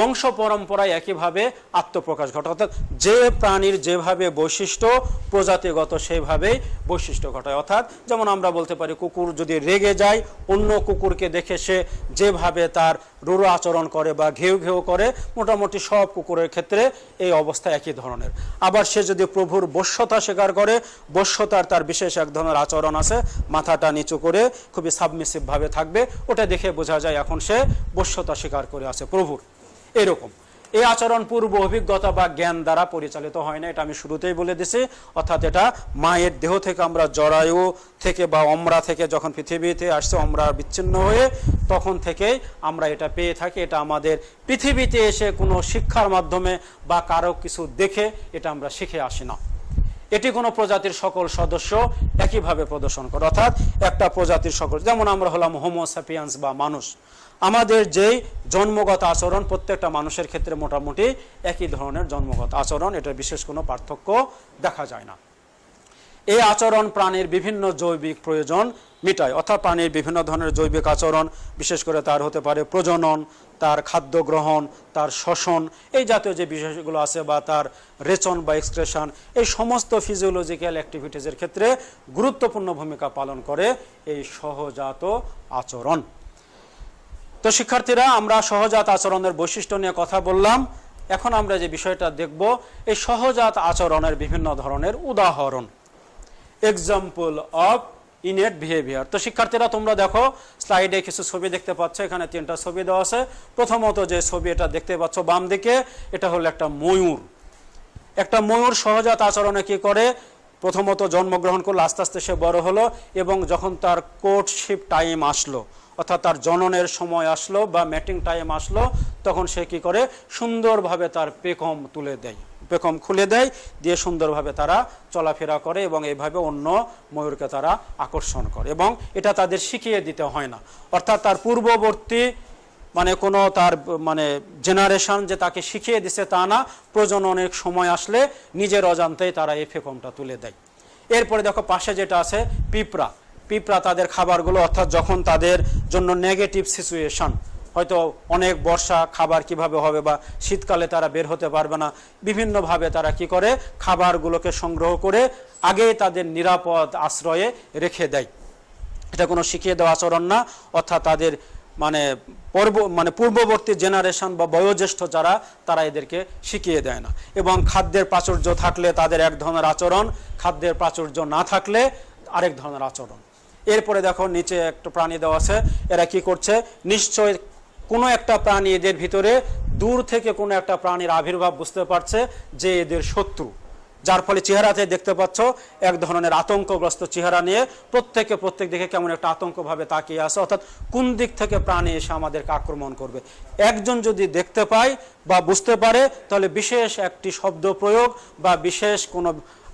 বংশ পরম্পরায় একইভাবে আত্মপ্রকাশ ঘটে, অর্থাৎ যে প্রাণীর যেভাবে বৈশিষ্ট্য প্রজাতিগত সেইভাবেই বৈশিষ্ট্য ঘটায়। অর্থাৎ যেমন আমরা বলতে পারি কুকুর যদি রেগে যায়, অন্য কুকুরকে দেখে সে যেভাবে তার রূঢ় আচরণ করে বা ঘেউ ঘেউ করে, মোটামুটি সব কুকুরের ক্ষেত্রে এই অবস্থা একই ধরনের। আবার সে যদি প্রভুর বশ্যতা স্বীকার করে, বশ্যতার তার বিশেষ এক ধরনের আচরণ আছে, মাথাটা নিচু করে খুবই সাবমিসিভভাবে থাকবে, ওটা দেখে বোঝা যায় এখন সে বশ্যতা স্বীকার করে আছে প্রভুর। এরকম এই আচরণ পূর্ব অভিজ্ঞতা বা জ্ঞান দ্বারা পরিচালিত হয় না, এটা আমি শুরুতেই বলে দিছি। অর্থাৎ এটা মায়ের দেহ থেকে আমরা জরায়ু থেকে বা অমরা থেকে যখন পৃথিবীতে আসছে, অমরা বিচ্ছিন্ন হয়ে তখন থেকেই আমরা এটা পেয়ে থাকি। এটা আমাদের পৃথিবীতে এসে কোনো শিক্ষার মাধ্যমে বা কারো কিছু দেখে এটা আমরা শিখে আসি না। এটি কোনো প্রজাতির সকল সদস্য একইভাবে প্রদর্শন করে, অর্থাৎ একটা প্রজাতির সকল, যেমন আমরা হলাম হোমো স্যাপিয়েন্স বা মানুষ, আমাদের যেই জন্মগত আচরণ প্রত্যেকটা মানুষের ক্ষেত্রে মোটামুটি একই ধরনের জন্মগত আচরণ, এটা বিশেষ কোনো পার্থক্য দেখা যায় না। এই আচরণ প্রাণীর বিভিন্ন জৈবিক প্রয়োজন মিটায়, অর্থাৎ প্রাণীর বিভিন্ন ধরনের জৈবিক আচরণ, বিশেষ করে তার হতে পারে প্রজনন, তার খাদ্য গ্রহণ, তার শ্বসন, এই জাতীয় যে বিষয়গুলো আছে, বা তার রেচন বা এক্সক্রেশন, এই সমস্ত ফিজিওলজিক্যাল অ্যাক্টিভিটিসের ক্ষেত্রে গুরুত্বপূর্ণ ভূমিকা পালন করে এই সহজাত আচরণ। তো শিক্ষার্থীরা, আমরা সহজাত আচরণের বৈশিষ্ট্য নিয়ে কথা বললাম। এখন আমরা যে বিষয়টা দেখব, এই সহজাত আচরণের বিভিন্ন ধরনের উদাহরণ, এক্সাম্পল অফ ইনেট বিহেভিয়ার। তো শিক্ষার্থীরা তোমরা দেখো স্লাইডে কিছু ছবি দেখতে পাচ্ছ, এখানে 3টা ছবি দেওয়া আছে। প্রথমত যে ছবি এটা দেখতে পাচ্ছ বাম দিকে, এটা হলো একটা ময়ূর। একটা ময়ূর সহজাত আচরণে কি করে, প্রথমত জন্মগ্রহণ করলো, আস্তে আস্তে সে বড় হলো এবং যখন তার কোর্টশিপ টাইম আসলো, অর্থাৎ তার জননের সময় আসলো বা ম্যাটিং টাইম আসলো, তখন সে কি করে সুন্দরভাবে তার পেখম তুলে দেয়, পেখম খুলে দেয়, দিয়ে সুন্দরভাবে তারা চলাফেরা করে এবং এইভাবে অন্য ময়ূরকে তারা আকর্ষণ করে এবং এটা তাদের শিখিয়ে দিতে হয় না। অর্থাৎ তার পূর্ববর্তী মানে কোনো তার মানে জেনারেশন যে তাকে শিখিয়ে দিছে তা না, প্রজননের সময় আসলে নিজের অজান্তেই তারা এই পেখমটা তুলে দেয়। এরপরে দেখো পাশে যেটা আছে পিঁপড়া, পিঁপড়া তাদের খাবারগুলো, অর্থাৎ যখন তাদের জন্য নেগেটিভ সিচুয়েশন, হয়তো অনেক বর্ষা, খাবার কিভাবে হবে বা শীতকালে তারা বের হতে পারবে না, বিভিন্নভাবে তারা কি করে খাবারগুলোকে সংগ্রহ করে আগেই তাদের নিরাপদ আশ্রয়ে রেখে দেয়। এটা কোনো শিখিয়ে দেওয়া আচরণ না, অর্থাৎ তাদের মানে পূর্ববর্তী জেনারেশন বা বয়োজ্যেষ্ঠ যারা, তারা এদেরকে শিখিয়ে দেয় না। এবং খাদ্যের প্রাচুর্য থাকলে তাদের এক ধরনের আচরণ, খাদ্যের প্রাচুর্য না থাকলে আরেক ধরনের আচরণ। এরপরে দেখো নিচে একটা প্রাণী দেওয়া আছে, এরা কি করছে, নিশ্চয় কোনো একটা প্রাণী এদের ভিতরে দূর থেকে কোনো একটা প্রাণীর আবির্ভাব বুঝতে পারছে যে এদের শত্রু, যার ফলে চেহারাতে দেখতে পাচ্ছ এক ধরনের আতঙ্কগ্রস্ত চেহারা নিয়ে প্রত্যেক দিকে কেমন একটা আতঙ্কভাবে তাকিয়ে আসে, অর্থাৎ কোন দিক থেকে প্রাণী এসে আমাদেরকে আক্রমণ করবে। একজন যদি দেখতে পায় বা বুঝতে পারে তাহলে বিশেষ একটি শব্দ প্রয়োগ বা বিশেষ কোনো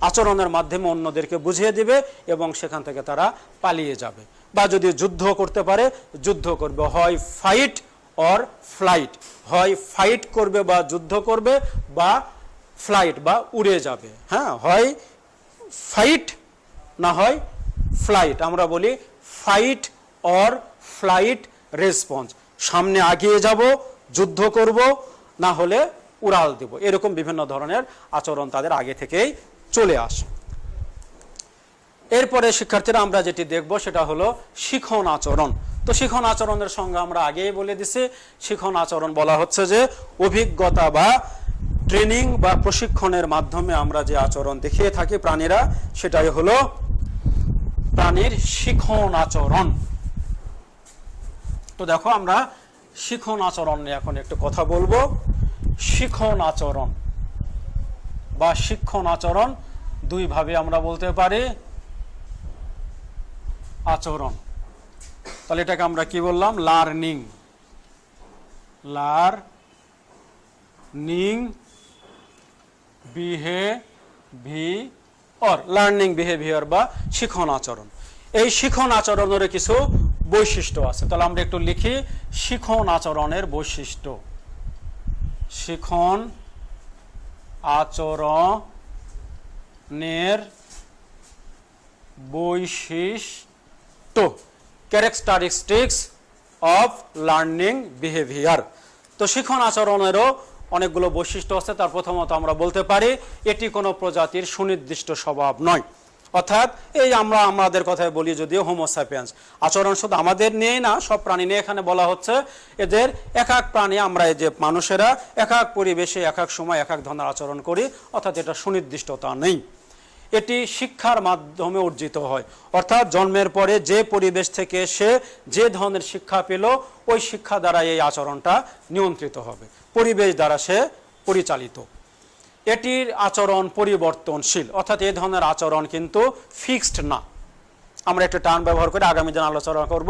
আচরণের মাধ্যমে অন্যদেরকে বুঝিয়ে দিবে এবং সেখান থেকে তারা পালিয়ে যাবে। বা যদি যুদ্ধ করতে পারে, যুদ্ধ করবে, হয় ফাইট অর ফ্লাইট, হয় ফাইট করবে বা যুদ্ধ করবে বা ফ্লাইট বা উড়ে যাবে। হ্যাঁ, হয় ফাইট না হয় ফ্লাইট। আমরা বলি ফাইট অর ফ্লাইট রেসপন্স, সামনে আগিয়ে যাব, যুদ্ধ করব, না হলে উড়াল দেব। এরকম বিভিন্ন ধরনের আচরণ তাদের আগে থেকেই চলে আসে। এরপরে শিক্ষার্থীরা আমরা যেটি দেখব সেটা হলো শিখন আচরণ। তো শিখন আচরণের সঙ্গে আমরা আগেই বলে দিছি, শিখন আচরণ বলা হচ্ছে যে অভিজ্ঞতা বা ট্রেনিং বা প্রশিক্ষণের মাধ্যমে আমরা যে আচরণ দেখিয়ে থাকি প্রাণীরা, সেটাই হলো প্রাণীর শিখন আচরণ। তো দেখো আমরা শিখন আচরণ নিয়ে এখন একটু কথা বলবো। শিখন আচরণ বা শিক্ষণ আচরণ দুই ভাবে আমরা বলতে পারি আচরণ। তাহলে এটাকে আমরা কি বললাম, learning, learning behaviour, learning behaviour বা শিখন আচরণ। এই শিখন আচরণের কিছু বৈশিষ্ট্য আছে, তাহলে আমরা একটু লিখি শিখন আচরণের বৈশিষ্ট্য। শিখন আচরণের বৈশিষ্ট্য, ক্যারেক্টারিস্টিক্স অফ লার্নিং বিহেভিয়ার। তো শিখন আচরণেরও অনেকগুলো বৈশিষ্ট্য আছে। তার প্রথমত আমরা বলতে পারি এটি কোনো প্রজাতির সুনির্দিষ্ট স্বভাব নয়, অর্থাৎ এই আমরা আমাদের কথায় বলি যদিও হোমোস্যাপিয়েন্স, আচরণ শুধু আমাদের নিয়ে না, সব প্রাণী নিয়ে এখানে বলা হচ্ছে। এদের এক এক প্রাণী, আমরা এই যে মানুষেরা এক এক পরিবেশে এক এক সময় এক এক ধরনের আচরণ করি, অর্থাৎ এটা সুনির্দিষ্টতা নেই। এটি শিক্ষার মাধ্যমে অর্জিত হয়, অর্থাৎ জন্মের পরে যে পরিবেশ থেকে সে যে ধরনের শিক্ষা পেল ওই শিক্ষা দ্বারা এই আচরণটা নিয়ন্ত্রিত হবে, পরিবেশ দ্বারা সে পরিচালিত। এটির আচরণ পরিবর্তনশীল, অর্থাৎ এই ধরনের আচরণ কিন্তু ফিক্সড না। আমরা একটা টার্ম ব্যবহার করে আগামী দিন আলোচনা করব,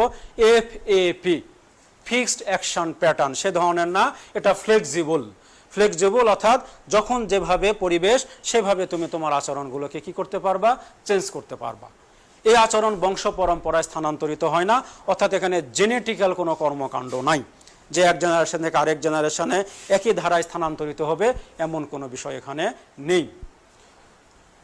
FAP, ফিক্সড অ্যাকশন প্যাটার্ন, সে ধরনের না, এটা ফ্লেক্সিবল। ফ্লেক্সিবল অর্থাৎ যখন যেভাবে পরিবেশ সেভাবে তুমি তোমার আচরণগুলোকে কি করতে পারবা, চেঞ্জ করতে পারবা। এই আচরণ বংশ পরম্পরায় স্থানান্তরিত হয় না, অর্থাৎ এখানে জেনেটিক্যাল কোনো কর্মকাণ্ড নাই যে এক জেনারেশন থেকে আরেক জেনারেশনে একই ধারায় স্থানান্তরিত হবে, এমন কোনো বিষয় এখানে নেই।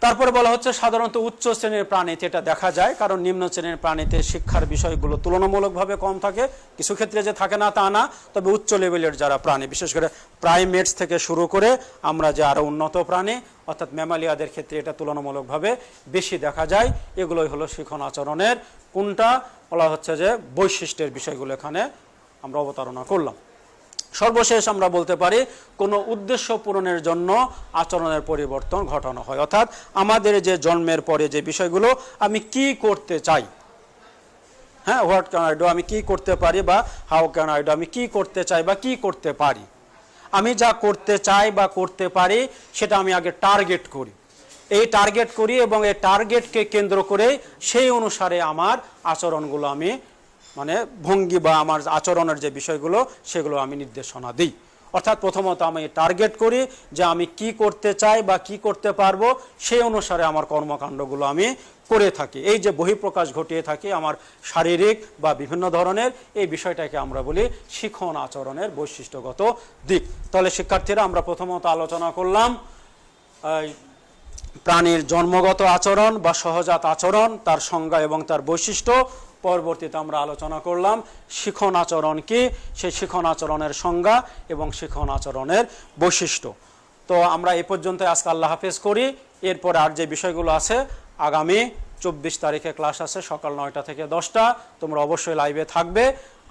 তারপরে বলা হচ্ছে সাধারণত উচ্চ শ্রেণীর প্রাণীতে এটা দেখা যায়, কারণ নিম্ন শ্রেণীর প্রাণীতে শিক্ষার বিষয়গুলো তুলনামূলকভাবে কম থাকে, কিছু ক্ষেত্রে যে থাকে না তা না, তবে উচ্চ লেভেলের যারা প্রাণী, বিশেষ করে প্রাইমেটস থেকে শুরু করে আমরা যে আরও উন্নত প্রাণী অর্থাৎ ম্যামালিয়াদের ক্ষেত্রে এটা তুলনামূলকভাবে বেশি দেখা যায়। এগুলোই হলো শিখন আচরণের কোনটা বলা হচ্ছে যে বৈশিষ্ট্যের বিষয়গুলো এখানে আমরা অবতারণা করলাম। সর্বশেষ আমরা বলতে পারি কোনো উদ্দেশ্য পূরণের জন্য আচরণের পরিবর্তন ঘটানো হয়, অর্থাৎ আমাদের যে জন্মের পরে যে বিষয়গুলো আমি কি করতে চাই, হ্যাঁ, হোয়াট ক্যান আই ডু, আমি কি করতে পারি, বা হাউ ক্যান আই ডু, আমি কি করতে চাই বা কি করতে পারি, আমি যা করতে চাই বা করতে পারি সেটা আমি আগে টার্গেট করি, এই টার্গেট করি এবং এই টার্গেটকে কেন্দ্র করে সেই অনুসারে আমার আচরণগুলো আমি মানে ভঙ্গি বা আমার আচরণের যে বিষয়গুলো সেগুলো আমি নির্দেশনা দিই। অর্থাৎ প্রথমত আমি টার্গেট করি যে আমি কি করতে চাই বা কি করতে পারবো, সেই অনুসারে আমার কর্মকাণ্ডগুলো আমি করে থাকি। এই যে বহিঃপ্রকাশ ঘটিয়ে থাকি আমার শারীরিক বা বিভিন্ন ধরনের, এই বিষয়টাকে আমরা বলি শিখন আচরণের বৈশিষ্ট্যগত দিক। তাহলে শিক্ষার্থীরা আমরা প্রথমত আলোচনা করলাম প্রাণীর জন্মগত আচরণ বা সহজাত আচরণ, তার সংজ্ঞা এবং তার বৈশিষ্ট্য। পরবর্তীতে আমরা আলোচনা করলাম শিখন আচরণ কি, সেই শিখন আচরণের সংজ্ঞা এবং শিখন আচরণের বৈশিষ্ট্য। তো আমরা এই পর্যন্ত আজকে আল্লাহ হাফেজ করি। এরপরে আর যে বিষয়গুলো আছে, আগামী 24 তারিখে ক্লাস আছে সকাল 9টা থেকে 10টা। তোমরা অবশ্যই লাইভে থাকবে,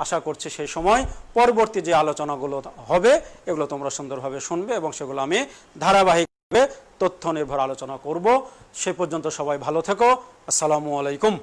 আশা করছি সেই সময় পরবর্তী যে আলোচনাগুলো হবে এগুলো তোমরা সুন্দরভাবে শুনবে এবং সেগুলো আমি ধারাবাহিকভাবে তথ্য নির্ভর আলোচনা করব। সে পর্যন্ত সবাই ভালো থেকো। আসসালামু আলাইকুম।